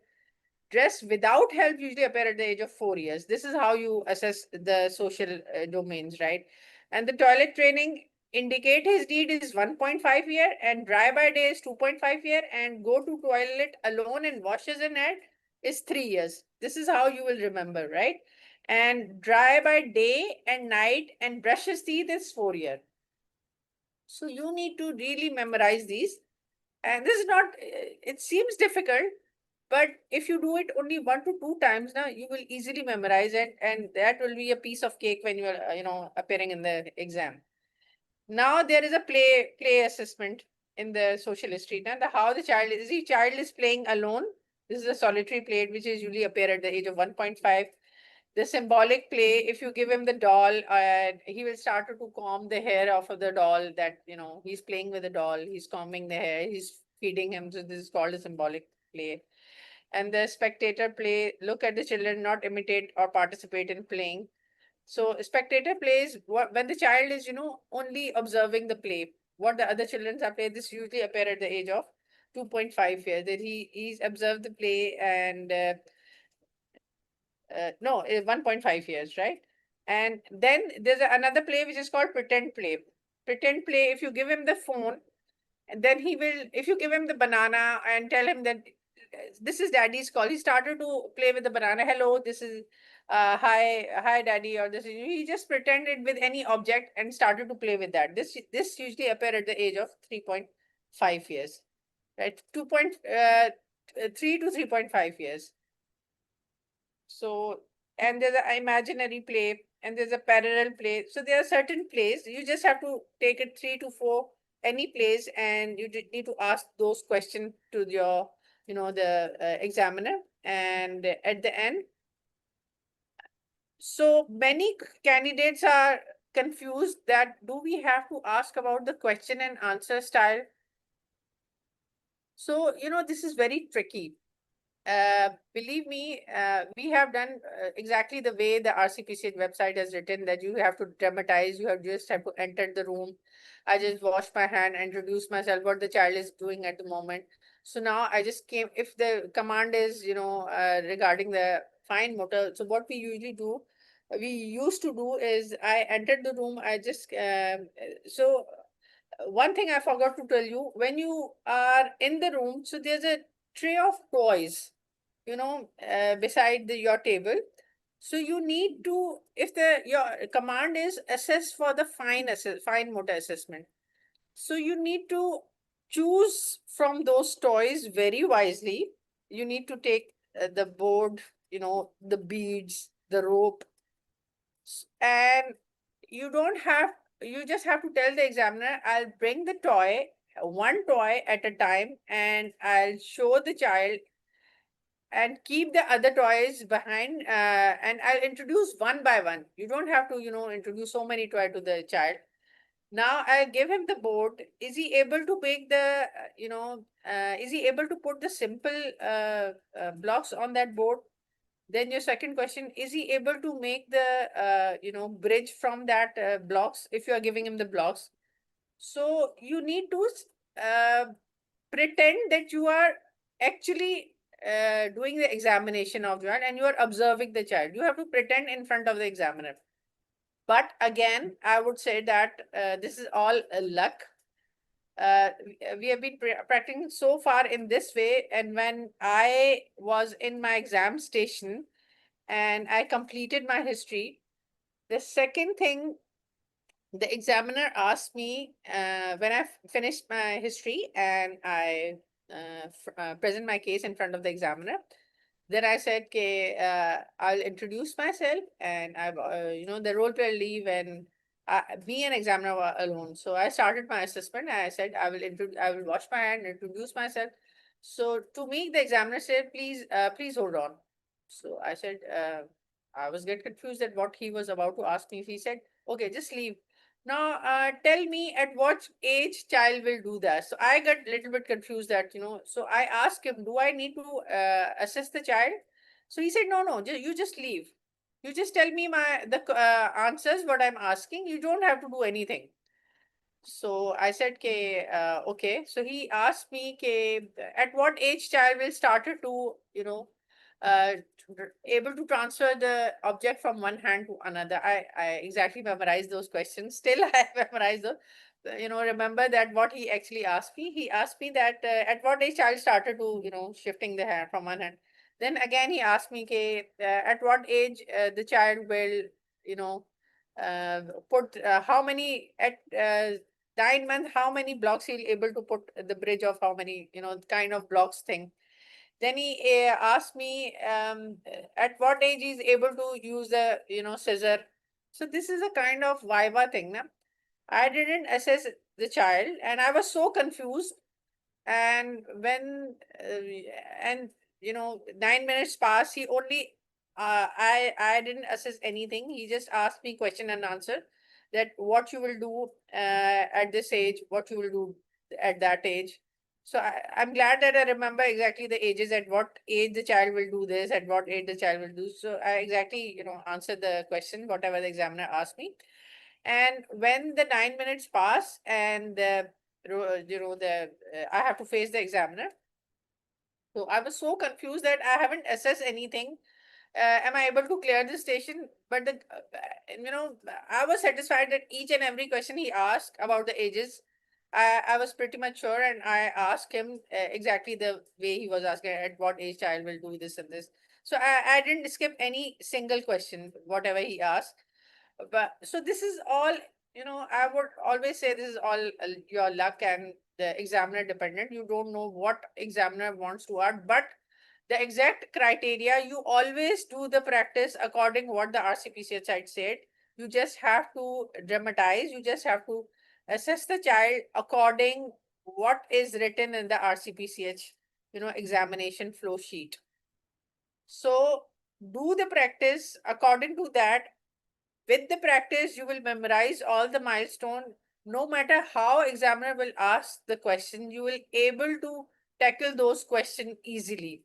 dress without help usually appear at the age of 4 years. This is how you assess the social domains, right? And the toilet training, indicate his deed is 1.5 year, and dry by day is 2.5 year, and go to toilet alone and washes and head is 3 years. This is how you will remember, right? And dry by day and night and brush his teeth is 4 year. So you need to really memorize these. And this is not, it seems difficult, but if you do it only 1 to 2 times now, you will easily memorize it, and that will be a piece of cake when you are, appearing in the exam. Now there is a play assessment in the social history. Now how the child is playing alone. This is a solitary play which is usually appear at the age of 1.5. The symbolic play, if you give him the doll, he will start to comb the hair off of the doll, that, he's playing with the doll, he's combing the hair, he's feeding him. So this is called a symbolic play. And the spectator play, look at the children, not imitate or participate in playing. So spectator plays when the child is, only observing the play, what the other children are playing. This usually appear at the age of 2.5 years, that he's observed the play, and no, 1.5 years, right? And then there's another play which is called pretend play. Pretend play, if you give him the phone, and then he will, if you give him the banana and tell him that this is daddy's call, he started to play with the banana. Hello, this is hi daddy, or this is, he just pretended with any object and started to play with that. This usually appear at the age of 3.5 years, right? 2.3 to 3.5 years. So, and there's an imaginary play and there's a parallel play. So there are certain plays, you just have to take it 3 to 4, any plays, and you need to ask those questions to your, the examiner. And at the end, so many candidates are confused that do we have to ask about the question and answer style? So, this is very tricky. Believe me, we have done exactly the way the RCPCH website has written, that you have to dramatize, you just have to enter the room. I just wash my hand, introduce myself, what the child is doing at the moment. So now I just came, if the command is, regarding the fine motor. So what we usually do, we used to do is I entered the room, I just, one thing I forgot to tell you, when you are in the room, so there's a tray of toys, beside your table. So you need to, if your command is assess for the fine motor assessment. So you need to choose from those toys very wisely. You need to take the board, the beads, the rope, and you just have to tell the examiner, I'll bring the toy, one toy at a time, and I'll show the child and keep the other toys behind, and I'll introduce one by one. You don't have to, introduce so many toys to the child. Now I give him the board. Is he able to make the, is he able to put the simple blocks on that board? Then your second question, is he able to make the, bridge from that blocks, if you are giving him the blocks? So you need to pretend that you are actually doing the examination of the child and you are observing the child. You have to pretend in front of the examiner. But again, I would say that this is all luck. We have been practicing so far in this way. And when I was in my exam station and I completed my history, the second thing the examiner asked me, when I finished my history and I present my case in front of the examiner, then I said, okay, I'll introduce myself, and the role play leave, and me and examiner were alone. So I started my assessment. And I said, I will wash my hand, introduce myself. So to me, the examiner said, please hold on. So I said, I was get confused at what he was about to ask me. He said, okay, just leave. Now, tell me at what age child will do that. So I got a little bit confused that, so I asked him, do I need to assess the child? So he said, no, you just leave. You just tell me the answers, what I'm asking. You don't have to do anything. So I said, okay. So he asked me, at what age child will started to, uh, able to transfer the object from one hand to another. I exactly memorized those questions. Still, I memorized those. Remember that what he actually asked me. He asked me that at what age child started to, shifting the hand from one hand. Then again, he asked me, at what age the child will, put how many at 9 months, how many blocks he'll able to put the bridge of how many, kind of blocks thing. Then he asked me at what age he's able to use the, scissor. So this is a kind of Viva thing. Na? I didn't assess the child and I was so confused. And when, and 9 minutes passed, he only, I didn't assess anything. He just asked me question and answer that what you will do at this age, what you will do at that age. So I'm glad that I remember exactly the ages, at what age the child will do this, at what age the child will do. So I exactly, answered the question, whatever the examiner asked me. And when the 9 minutes pass and I have to face the examiner. So I was so confused that I haven't assessed anything. Am I able to clear the station? But I was satisfied that each and every question he asked about the ages, I was pretty much sure, and I asked him exactly the way he was asking at what age child will do this and this. So I didn't skip any single question, whatever he asked. But so this is all, I would always say this is all your luck and the examiner dependent. You don't know what examiner wants to add, but the exact criteria, you always do the practice according what the RCPCH site said. You just have to dramatize, you just have to assess the child according what is written in the RCPCH, examination flow sheet. So do the practice according to that. With the practice, you will memorize all the milestone. No matter how examiner will ask the question, you will able to tackle those questions easily.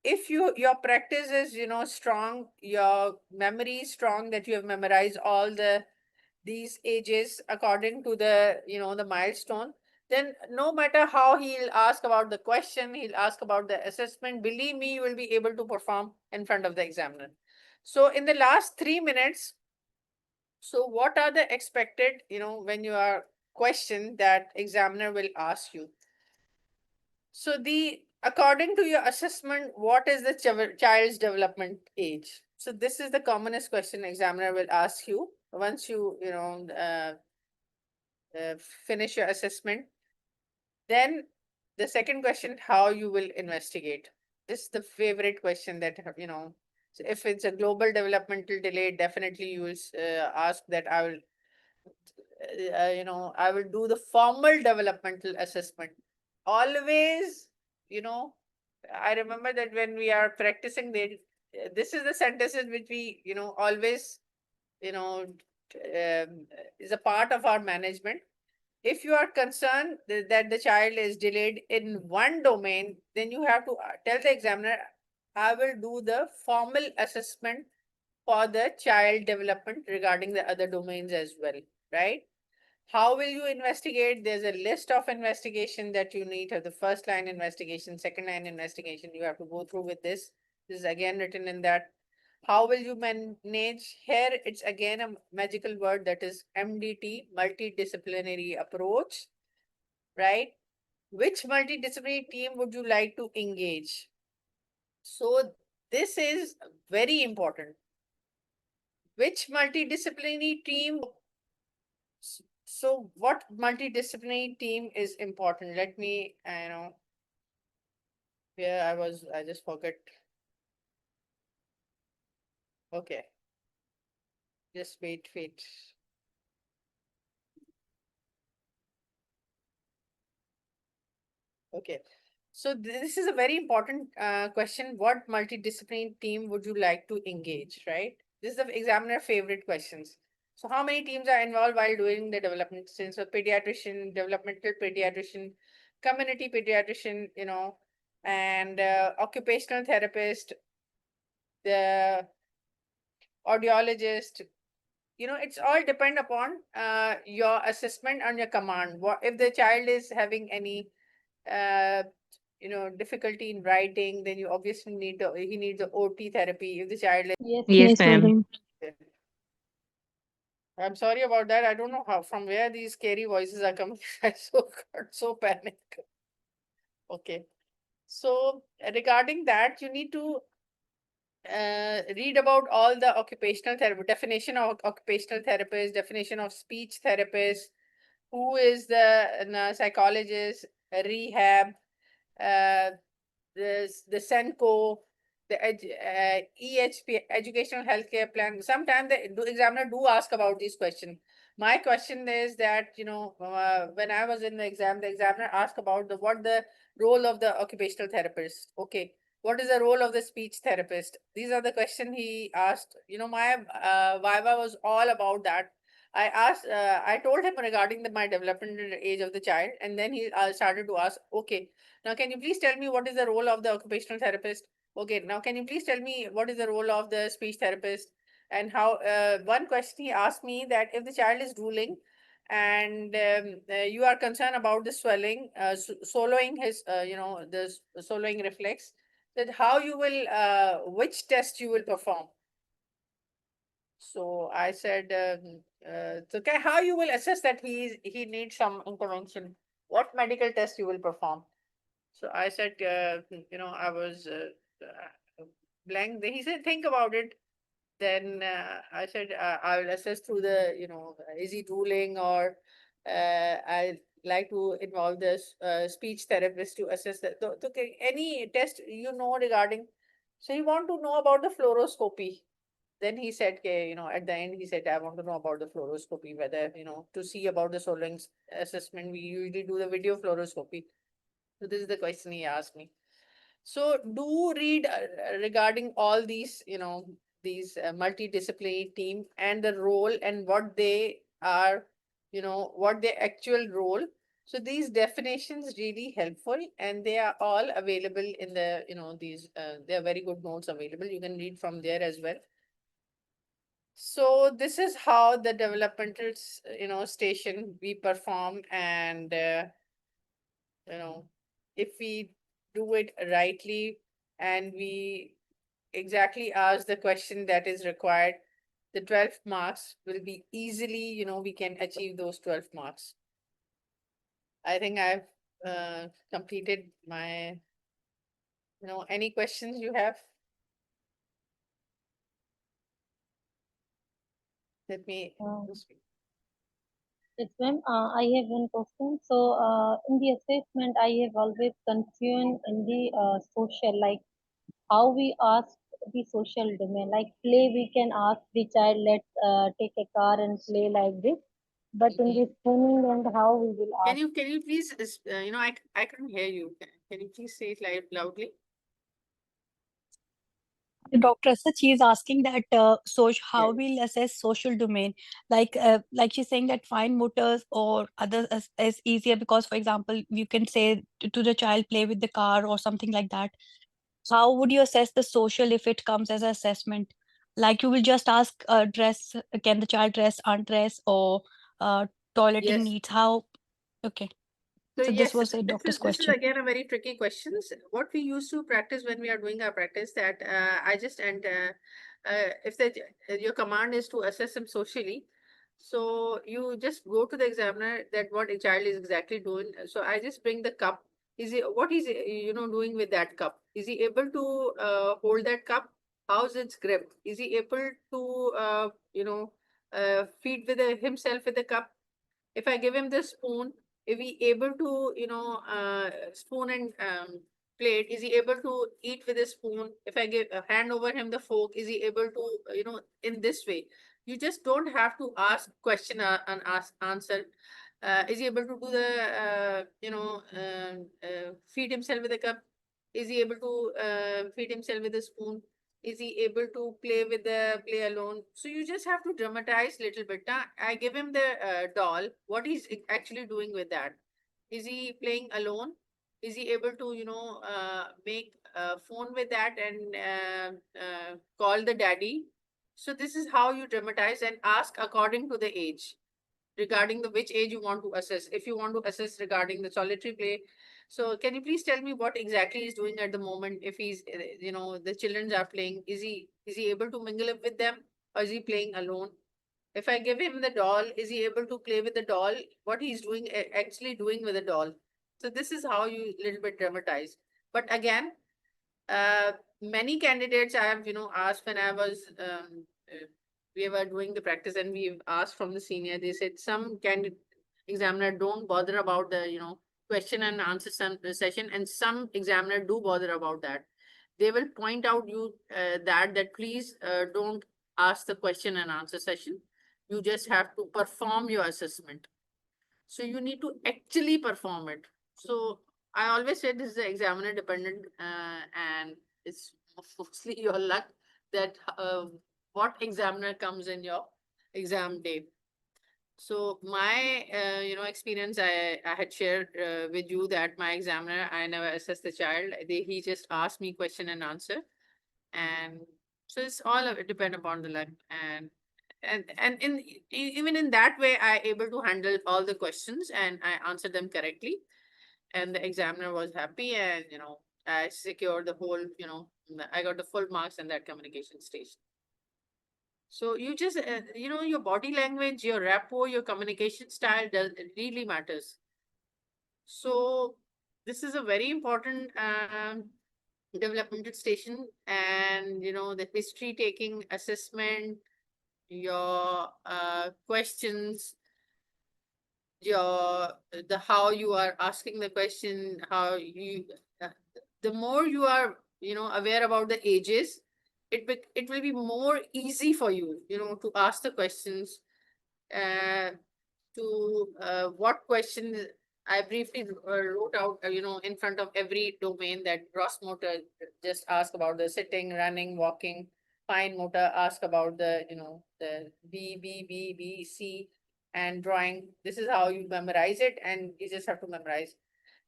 If your practice is strong, your memory is strong, that you have memorized all these ages according to the milestone, then no matter how he'll ask about the question, he'll ask about the assessment, believe me, you will be able to perform in front of the examiner. So in the last 3 minutes, so what are the expected, when you are questioned that examiner will ask you? So according to your assessment, what is the child's development age? So this is the commonest question examiner will ask you once you, finish your assessment. Then the second question, how you will investigate. This is the favorite question that, so if it's a global developmental delay, definitely you will ask that I will I will do the formal developmental assessment. Always, I remember that when we are practicing, this is the sentences which we, always, is a part of our management. If you are concerned that the child is delayed in one domain, then you have to tell the examiner, I will do the formal assessment for the child development regarding the other domains as well, right? How will you investigate? There's a list of investigation that you need. The first line investigation, second line investigation, you have to go through with this. This is again written in that. How will you manage? Here, it's again a magical word, that is MDT, multidisciplinary approach, right? Which multidisciplinary team would you like to engage? So this is very important. Which multidisciplinary team? So what multidisciplinary team is important? Let me, I just forget. Okay. Just wait. Okay. So this is a very important question. What multidisciplinary team would you like to engage, right? This is the examiner favorite questions. So how many teams are involved while doing the development? Since a pediatrician, developmental pediatrician, community pediatrician, and occupational therapist, the audiologist, it's all depend upon your assessment and your command. What if the child is having any uh, difficulty in writing, then you obviously he needs the OT therapy. If the child is, Yes, ma'am. madam. I'm sorry about that. I don't know from where these scary voices are coming. I got so panicked. Okay. So regarding that, you need to read about all the occupational therapy, definition of occupational therapist, definition of speech therapist, who is the psychologist, rehab, the Senko, the EHP, Educational Healthcare Plan. Sometimes the examiner do ask about these questions. My question is that, when I was in the exam, the examiner asked about what the role of the occupational therapist. Okay. What is the role of the speech therapist? These are the questions he asked. My Viva was all about that. I told him regarding my developmental age of the child, and then he started to ask, okay, now can you please tell me what is the role of the occupational therapist? Okay, now can you please tell me what is the role of the speech therapist? And how, one question he asked me that if the child is drooling and you are concerned about the swelling, swallowing his, the swallowing reflex, that how you will, which test you will perform? So I said, how you will assess that he needs some intervention? What medical test you will perform? So I said, I was blank. He said, think about it. Then I said, I will assess through the, is he drooling, or I like to involve the speech therapist to assess that. So, okay, any test regarding. So you want to know about the fluoroscopy. Then he said, okay, at the end, he said, I want to know about the fluoroscopy, whether, to see about the swallowing assessment, we usually do the video fluoroscopy. So this is the question he asked me. So do read regarding all these, these multidisciplinary team and the role and what they are, what their actual role. So these definitions really helpful, and they are all available in the, these, they are very good notes available. You can read from there as well. So this is how the developmental, station we perform, and if we do it rightly and we exactly ask the question that is required, the 12 marks will be easily, we can achieve those 12 marks. I think I've completed my, any questions you have? Let me. Yes, ma'am. I have one question. So, in the assessment, I have always confusion in the social, like how we ask the social domain. Like play, we can ask the child, let's take a car and play like this. But in the spooning and how we will ask. Can you please, I couldn't hear you. Can you please say it loudly? Dr. Sachi is asking that how Yes. we'll assess social domain, like she's saying that fine motors or others is easier because, for example, you can say to the child play with the car or something like that. How would you assess the social if it comes as an assessment? Like you will just ask dress, can the child dress, undress, or toileting Yes. needs? How? Okay. So So this yes, was a doctor's this is question. again a very tricky question. What we used to practice when we are doing our practice, that I just, and if your command is to assess him socially, so you just go to the examiner that what a child is exactly doing. So I just bring the cup. What is doing with that cup? Is he able to hold that cup? How's its grip? Is he able to feed himself with the cup? If I give him the spoon, if he able to, spoon and plate, is he able to eat with a spoon? If I hand over him the fork, is he able to, in this way? You just don't have to ask question and ask answer. Is he able to do the, feed himself with a cup? Is he able to feed himself with a spoon? Is he able to play with the play alone? So you just have to dramatize little bit. I give him the doll. What he's actually doing with that? Is he playing alone? Is he able to, make a phone with that and call the daddy? So this is how you dramatize and ask according to the age, regarding the which age you want to assess. If you want to assess regarding the solitary play, so can you please tell me what exactly he's doing at the moment? If he's, the children are playing, is he able to mingle up with them, or is he playing alone? If I give him the doll, is he able to play with the doll? What he's doing, actually doing with the doll? So this is how you little bit dramatize. But again, many candidates I have, asked when I was, we were doing the practice and we asked from the senior, they said some candidate, examiner don't bother about the, question and answer session, and some examiner do bother about that. They will point out you that please don't ask the question and answer session. You just have to perform your assessment. So you need to actually perform it. So I always say this is the examiner dependent, and it's mostly your luck that what examiner comes in your exam day. So my, experience, I had shared with you that my examiner, I never assessed the child. He just asked me question and answer. And so it's all depend upon the luck. And even in that way, I able to handle all the questions and I answered them correctly. And the examiner was happy, and, I secured the whole, I got the full marks in that communication stage. So you just, your body language, your rapport, your communication style it really matters. So this is a very important developmental station, and, the history taking assessment, your questions, the how you are asking the question, how you, the more you are, aware about the ages, it will be more easy for you, to ask the questions. To what question I briefly wrote out, in front of every domain, that gross motor just ask about the sitting, running, walking. Fine motor ask about the, the B, C, and drawing. This is how you memorize it, and you just have to memorize.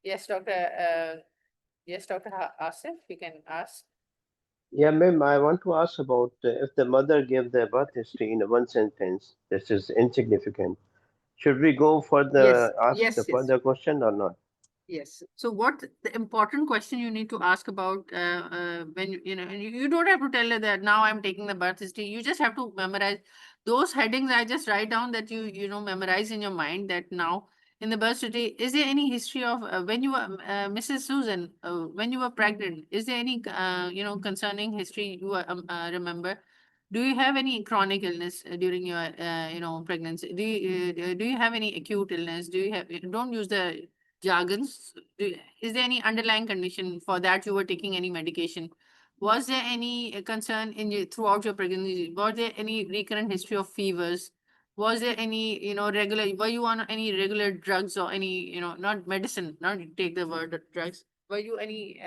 Yes, Dr. Asif, you can ask. Yeah, ma'am, I want to ask about if the mother gave the birth history in one sentence, this is insignificant. Should we go for Yes, the ask the yes, yes. further question or not? Yes. So what the important question you need to ask about when you don't have to tell her that now I'm taking the birth history. You just have to memorize those headings. I just write down that you memorize in your mind that now in the birth certificate, is there any history of when you were Mrs. Susan, when you were pregnant? Is there any concerning history you remember? Do you have any chronic illness during your pregnancy? Do you have any acute illness? Do you have, don't use the jargons. Is there any underlying condition for that you were taking any medication? Was there any concern in throughout your pregnancy? Was there any recurrent history of fevers? Was there any, regular, were you on any regular drugs or any, not medicine, not take the word drugs. Were you any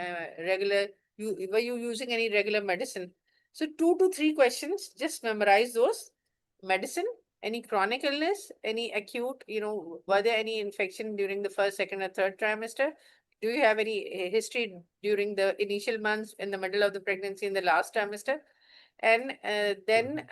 were you using any regular medicine? So 2 to 3 questions, just memorize those. Medicine, any chronic illness, any acute, were there any infection during the first, second, or third trimester? Do you have any history during the initial months, in the middle of the pregnancy, in the last trimester? And then,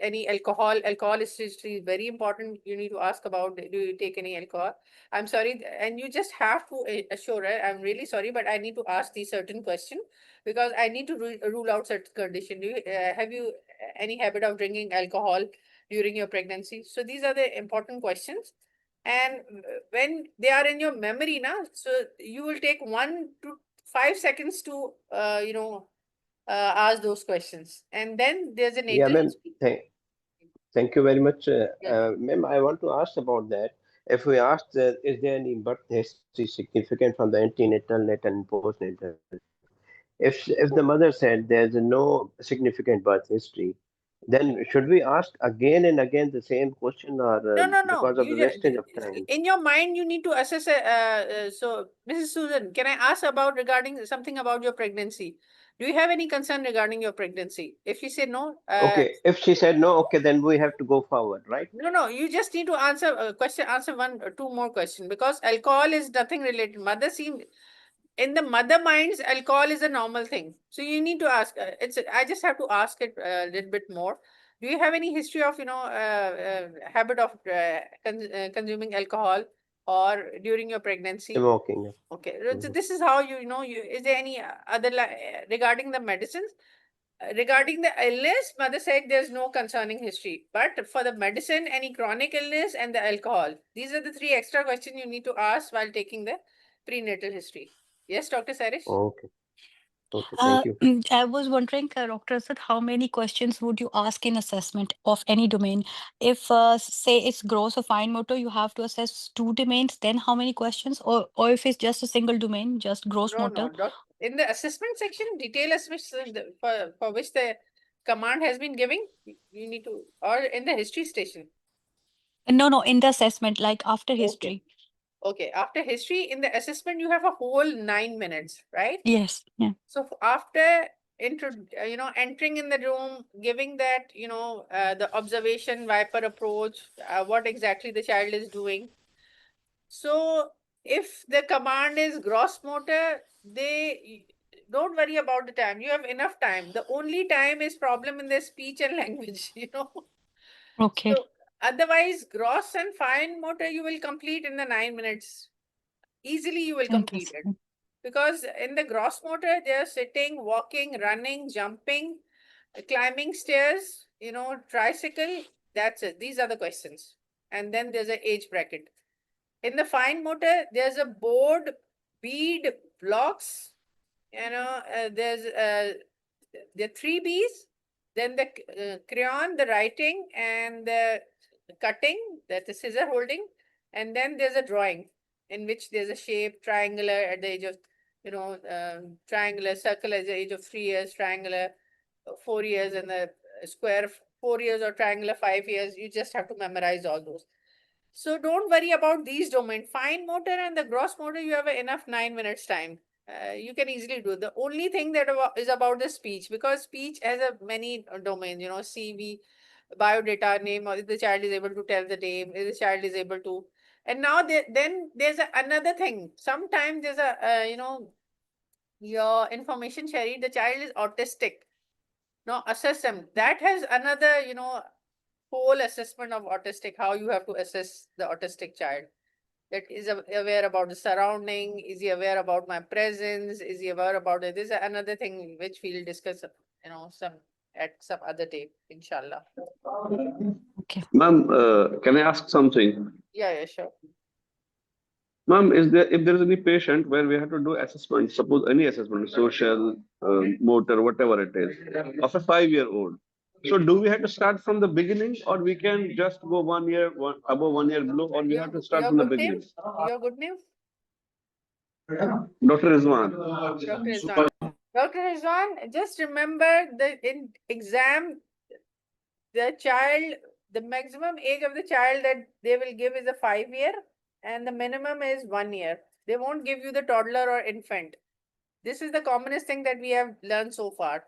any alcohol history is very important. You need to ask about, do you take any alcohol? I'm sorry, and you just have to assure her, I'm really sorry, but I need to ask these certain questions because I need to rule out certain condition. Do you, have you any habit of drinking alcohol during your pregnancy? So these are the important questions. And when they are in your memory now, so you will take 1 to 5 seconds to, ask those questions. And then there's a Yeah, natal ma'am. history. Thank you very much. Yeah. Ma'am, I want to ask about that. If we ask, is there any birth history significant from the antenatal, natal, and postnatal? If the mother said there's no significant birth history, then should we ask again and again the same question, or No. because of the wastage of time? In your mind, you need to assess. So, Mrs. Susan, can I ask about regarding something about your pregnancy? Do you have any concern regarding your pregnancy? If you say no, Okay, if she said no, okay, then we have to go forward, right? no, you just need to answer a question, answer 1 or 2 more questions, because alcohol is nothing related. Mother seem in the mother minds, alcohol is a normal thing. So you need to ask. I just have to ask it a little bit more. Do you have any history of habit of consuming alcohol or during your pregnancy? Smoking. Okay, so Mhm. this is how is there any other regarding the medicines? Regarding the illness, mother said there's no concerning history. But for the medicine, any chronic illness and the alcohol, these are the 3 extra questions you need to ask while taking the prenatal history. Yes, Dr. Sarish? Okay. Okay, thank you. I was wondering, Dr. Asad, how many questions would you ask in assessment of any domain? If, say, it's gross or fine motor, you have to assess two domains, then how many questions? Or if it's just a single domain, just gross No, motor? in the assessment section, detail assessment for which the command has been giving, you need to, or in the history station. No, in the assessment, like after history. Okay, after history, in the assessment, you have a whole 9 minutes, right? Yes, yeah. So after entering in the room, giving that, the observation viper approach, what exactly the child is doing. So if the command is gross motor, don't worry about the time. You have enough time. The only time is problem in the speech and language, Okay. So otherwise, gross and fine motor, you will complete in the 9 minutes. Easily you will complete it. Interesting. Because in the gross motor, they are sitting, walking, running, jumping, climbing stairs, tricycle. That's it. These are the questions. And then there's an age bracket. In the fine motor, there's a board, bead, blocks. There's the 3 Bs, then the crayon, the writing, and the cutting, that's the scissor holding, and then there's a drawing in which there's a shape, triangular at the age of, triangular, circle at the age of 3 years, triangular 4 years, and the square 4 years, or triangular 5 years. You just have to memorize all those. So don't worry about these domains. Fine motor and the gross motor, you have enough 9 minutes time. You can easily do. The only thing that is about the speech, because speech has a many domains, CV, biodata, name, or if the child is able to tell the name, if the child is able to. And now then there's another thing. Sometimes there's your information sharing, the child is autistic. Now assess them. That has another, whole assessment of autistic, how you have to assess the autistic child. That is aware about the surrounding, is he aware about my presence, is he aware about it? This is another thing which we'll discuss, at some other day, inshallah. Okay. Ma'am, can I ask something? Yeah, sure. Ma'am, if there is any patient where we have to do assessment, suppose any assessment, social, motor, whatever it is, of a 5-year-old. So do we have to start from the beginning, or we can just go 1 year, above 1 year below, or we have to start from the Good name? beginning? Your good name? Dr. Rizwan. Dr. Rizwan. Dr. Rizwan, just remember that in exam, the maximum age of the child that they will give is a 5-year, and the minimum is 1 year. They won't give you the toddler or infant. This is the commonest thing that we have learned so far,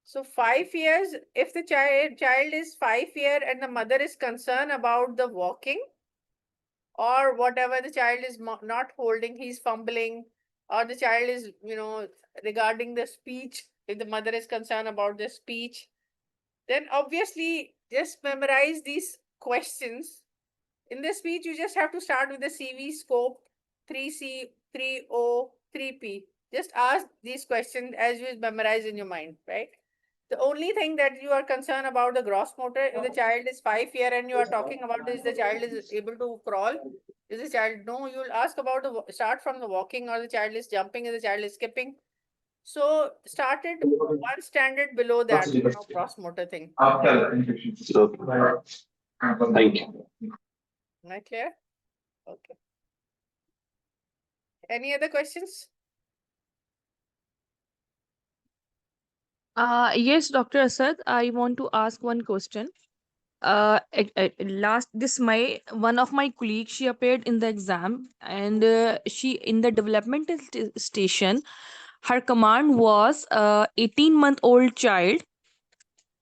So 5 years, if the child is 5 year and the mother is concerned about the walking, or whatever, the child is not holding, he's fumbling, or the child is, regarding the speech, if the mother is concerned about the speech, then obviously just memorize these questions. In the speech, you just have to start with the CV, scope, 3C, 3O, 3P. Just ask these questions as you memorize in your mind, right? The only thing that you are concerned about the gross motor, if the child is 5 year and you are talking about is the child is able to crawl, is the child, no, you'll ask about start from the walking, or the child is jumping, or the child is skipping. So started one standard below that, gross motor thing. Thank you. Am I clear? Okay. Any other questions? Yes, Dr. Asad, I want to ask one question. Last this May, one of my colleagues, she appeared in the exam, and she in the developmental station, her command was 18-month-old child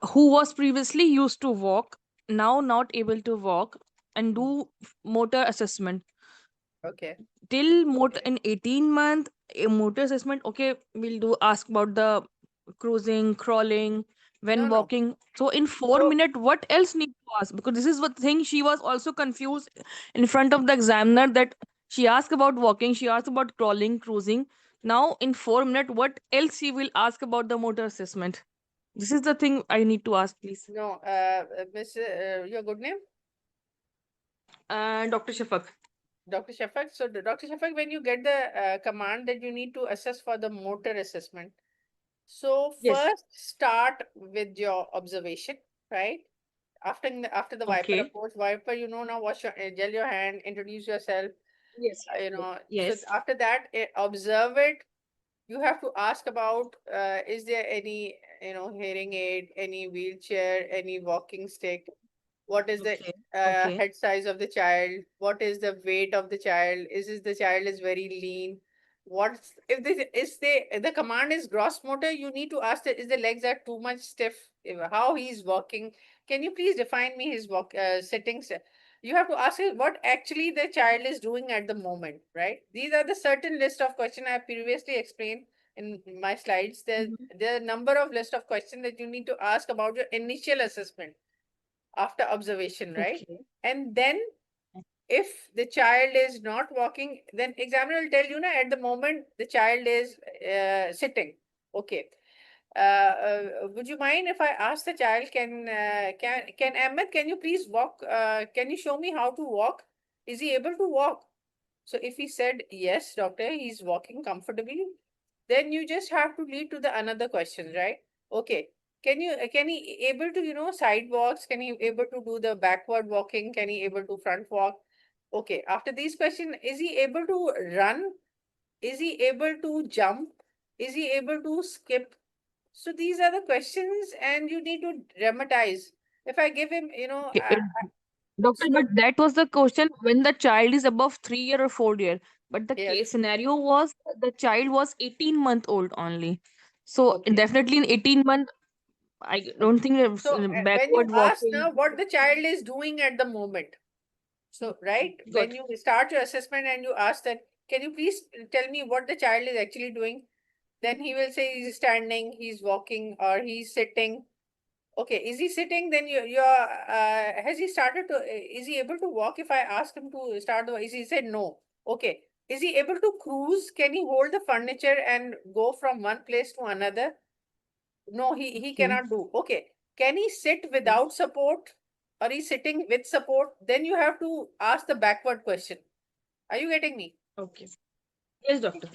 who was previously used to walk, now not able to walk, and do motor assessment. Okay. Till motor in 18-month motor assessment, okay, we'll do ask about the cruising, crawling, when No. walking. So in 4 minutes, what else need to ask? Because this is what thing she was also confused in front of the examiner, that she asked about walking, she asked about crawling, cruising. Now in 4 minutes, what else she will ask about the motor assessment? This is the thing I need to ask, please. No, Miss, your good name? Dr. Shafaq. Dr. Shafaq. So, Dr. Shafaq, when you get the command that you need to assess for the motor assessment, so Yes. first start with your observation, right? After the wiper Okay. approach, wiper, now wash your gel your hand, introduce yourself, Yes. So Yes. after that, observe it. You have to ask about is there any hearing aid, any wheelchair, any walking stick, what is the Okay. Okay. head size of the child, what is the weight of the child, the child is very lean, what's if this is the command is gross motor, you need to ask is the legs are too much stiff, how he's walking, can you please define me his sittings. You have to ask what actually the child is doing at the moment, right? These are the certain list of questions I have previously explained in my slides. Mhm. There are a number of list of questions that you need to ask about your initial assessment after observation, right? Okay. And then if the child is not walking, then examiner will tell you, at the moment the child is sitting. Okay. Would you mind if I ask the child, can Ahmed, can you please walk? Can you show me how to walk? Is he able to walk? So if he said, yes, doctor, he's walking comfortably, then you just have to lead to the another question, right? Okay. Can he able to, side walks? Can he able to do the backward walking? Can he able to front walk? Okay. After these questions, is he able to run? Is he able to jump? Is he able to skip? So these are the questions, and you need to dramatize. If I give him, Okay. Doctor, so but that was the question when the child is above 3 year or 4 year. But the yes, case scenario was the child was 18-month old only. So okay. definitely in 18 month, I don't think So when you backward ask walking. now what the child is doing at the moment, so right when Good. you start your assessment and you ask that, can you please tell me what the child is actually doing? Then he will say he's standing, he's walking, or he's sitting. Okay, is he sitting? Then has he started to? Is he able to walk? If I ask him to start the, is he said no. Okay, is he able to cruise? Can he hold the furniture and go from one place to another? No, he Okay. cannot do. Okay. Can he sit without support or he's sitting with support? Then you have to ask the backward question. Are you getting me? Okay. Yes, doctor.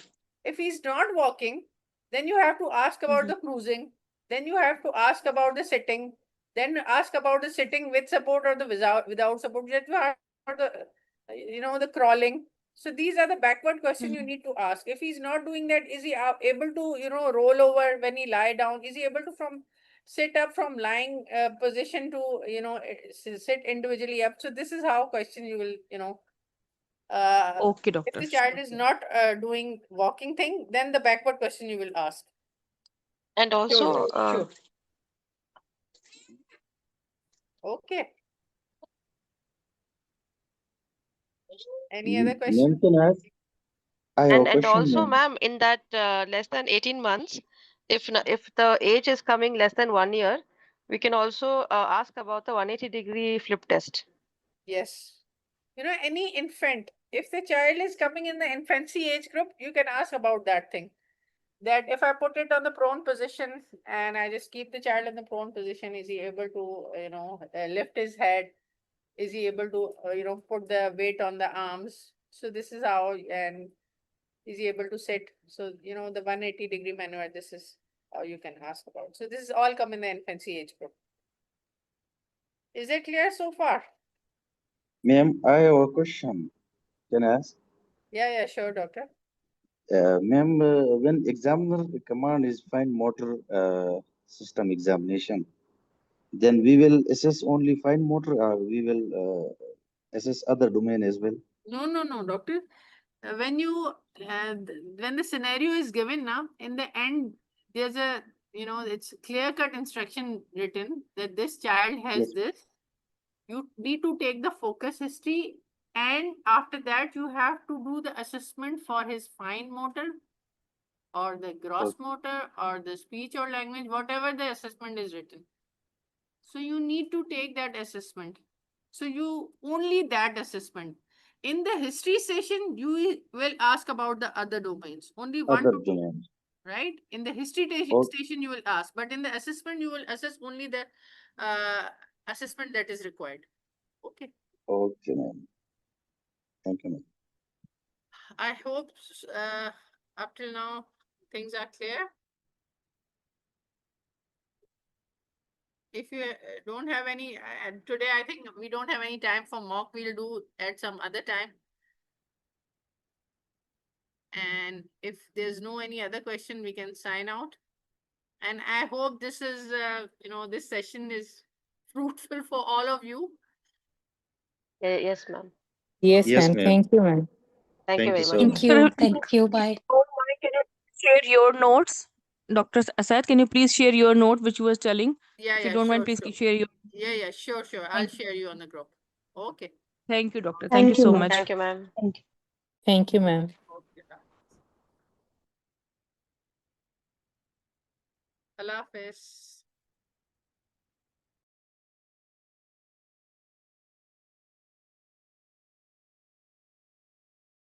If he's not walking, then you have to ask about Mhm. the cruising. Then you have to ask about the sitting. Then ask about the sitting with support or the without support. Then you have the the crawling. So these are the backward question you Mhm. need to ask. If he's not doing that, is he able to roll over when he lie down? Is he able to from sit up from lying position to sit individually up? So this is how question you will Okay, if doctor. the child is not doing walking thing, then the backward question you will ask. And Sure, also, sure. Okay. Any other Ma'am, question? can I ask? I have a and question, also, ma'am. ma'am, in that less than 18 months, if the age is coming less than 1 year, we can also ask about the 180-degree flip test. Yes. Any infant, if the child is coming in the infancy age group, you can ask about that thing. That if I put it on the prone position and I just keep the child in the prone position, is he able to, lift his head? Is he able to, put the weight on the arms? So this is how, and is he able to sit? So, the 180-degree maneuver, this is how you can ask about. So this is all come in the infancy age group. Is it clear so far? Ma'am, I have a question. Can I ask? Yeah, sure, doctor. Ma'am, when examiner command is fine motor system examination, then we will assess only fine motor, or we will assess other domain as well. No, doctor. When the scenario is given now, in the end, there's it's clear-cut instruction written that this child has Yes. this. You need to take the focus history, and after that, you have to do the assessment for his fine motor or the gross motor or the speech or language, whatever the assessment is written. So you need to take that assessment. So you only that assessment. In the history session, you will ask about the other domains. Only one Other to two, domain. right? In the history Okay, station, you will ask, but in the assessment, you will assess only the uh, assessment that is required. Okay. okay, ma'am. Thank you, ma'am. I hope up till now things are clear. If you don't have any, today I think we don't have any time for mock, we'll do at some other time. And if there's no any other question, we can sign out. And I hope this is, this session is fruitful for all of you. Yes, ma'am. Yes, Yes, ma'am. ma'am. Thank you, ma'am. Thank you Thank very you much. so Thank much. you. Sir, Thank you. Bye. don't mind, can you share your notes? Dr. Asad, can you please share your note which you was telling? Yeah, If you yeah, don't mind, sure, please sure. share your. Yeah, sure. I'll Thank you. share you on the group. Okay. Thank you, doctor. Thank you Thank you, so ma'am. much. Thank you, ma'am. Thank you. Thank you, ma'am. Okay. Allah Hafiz.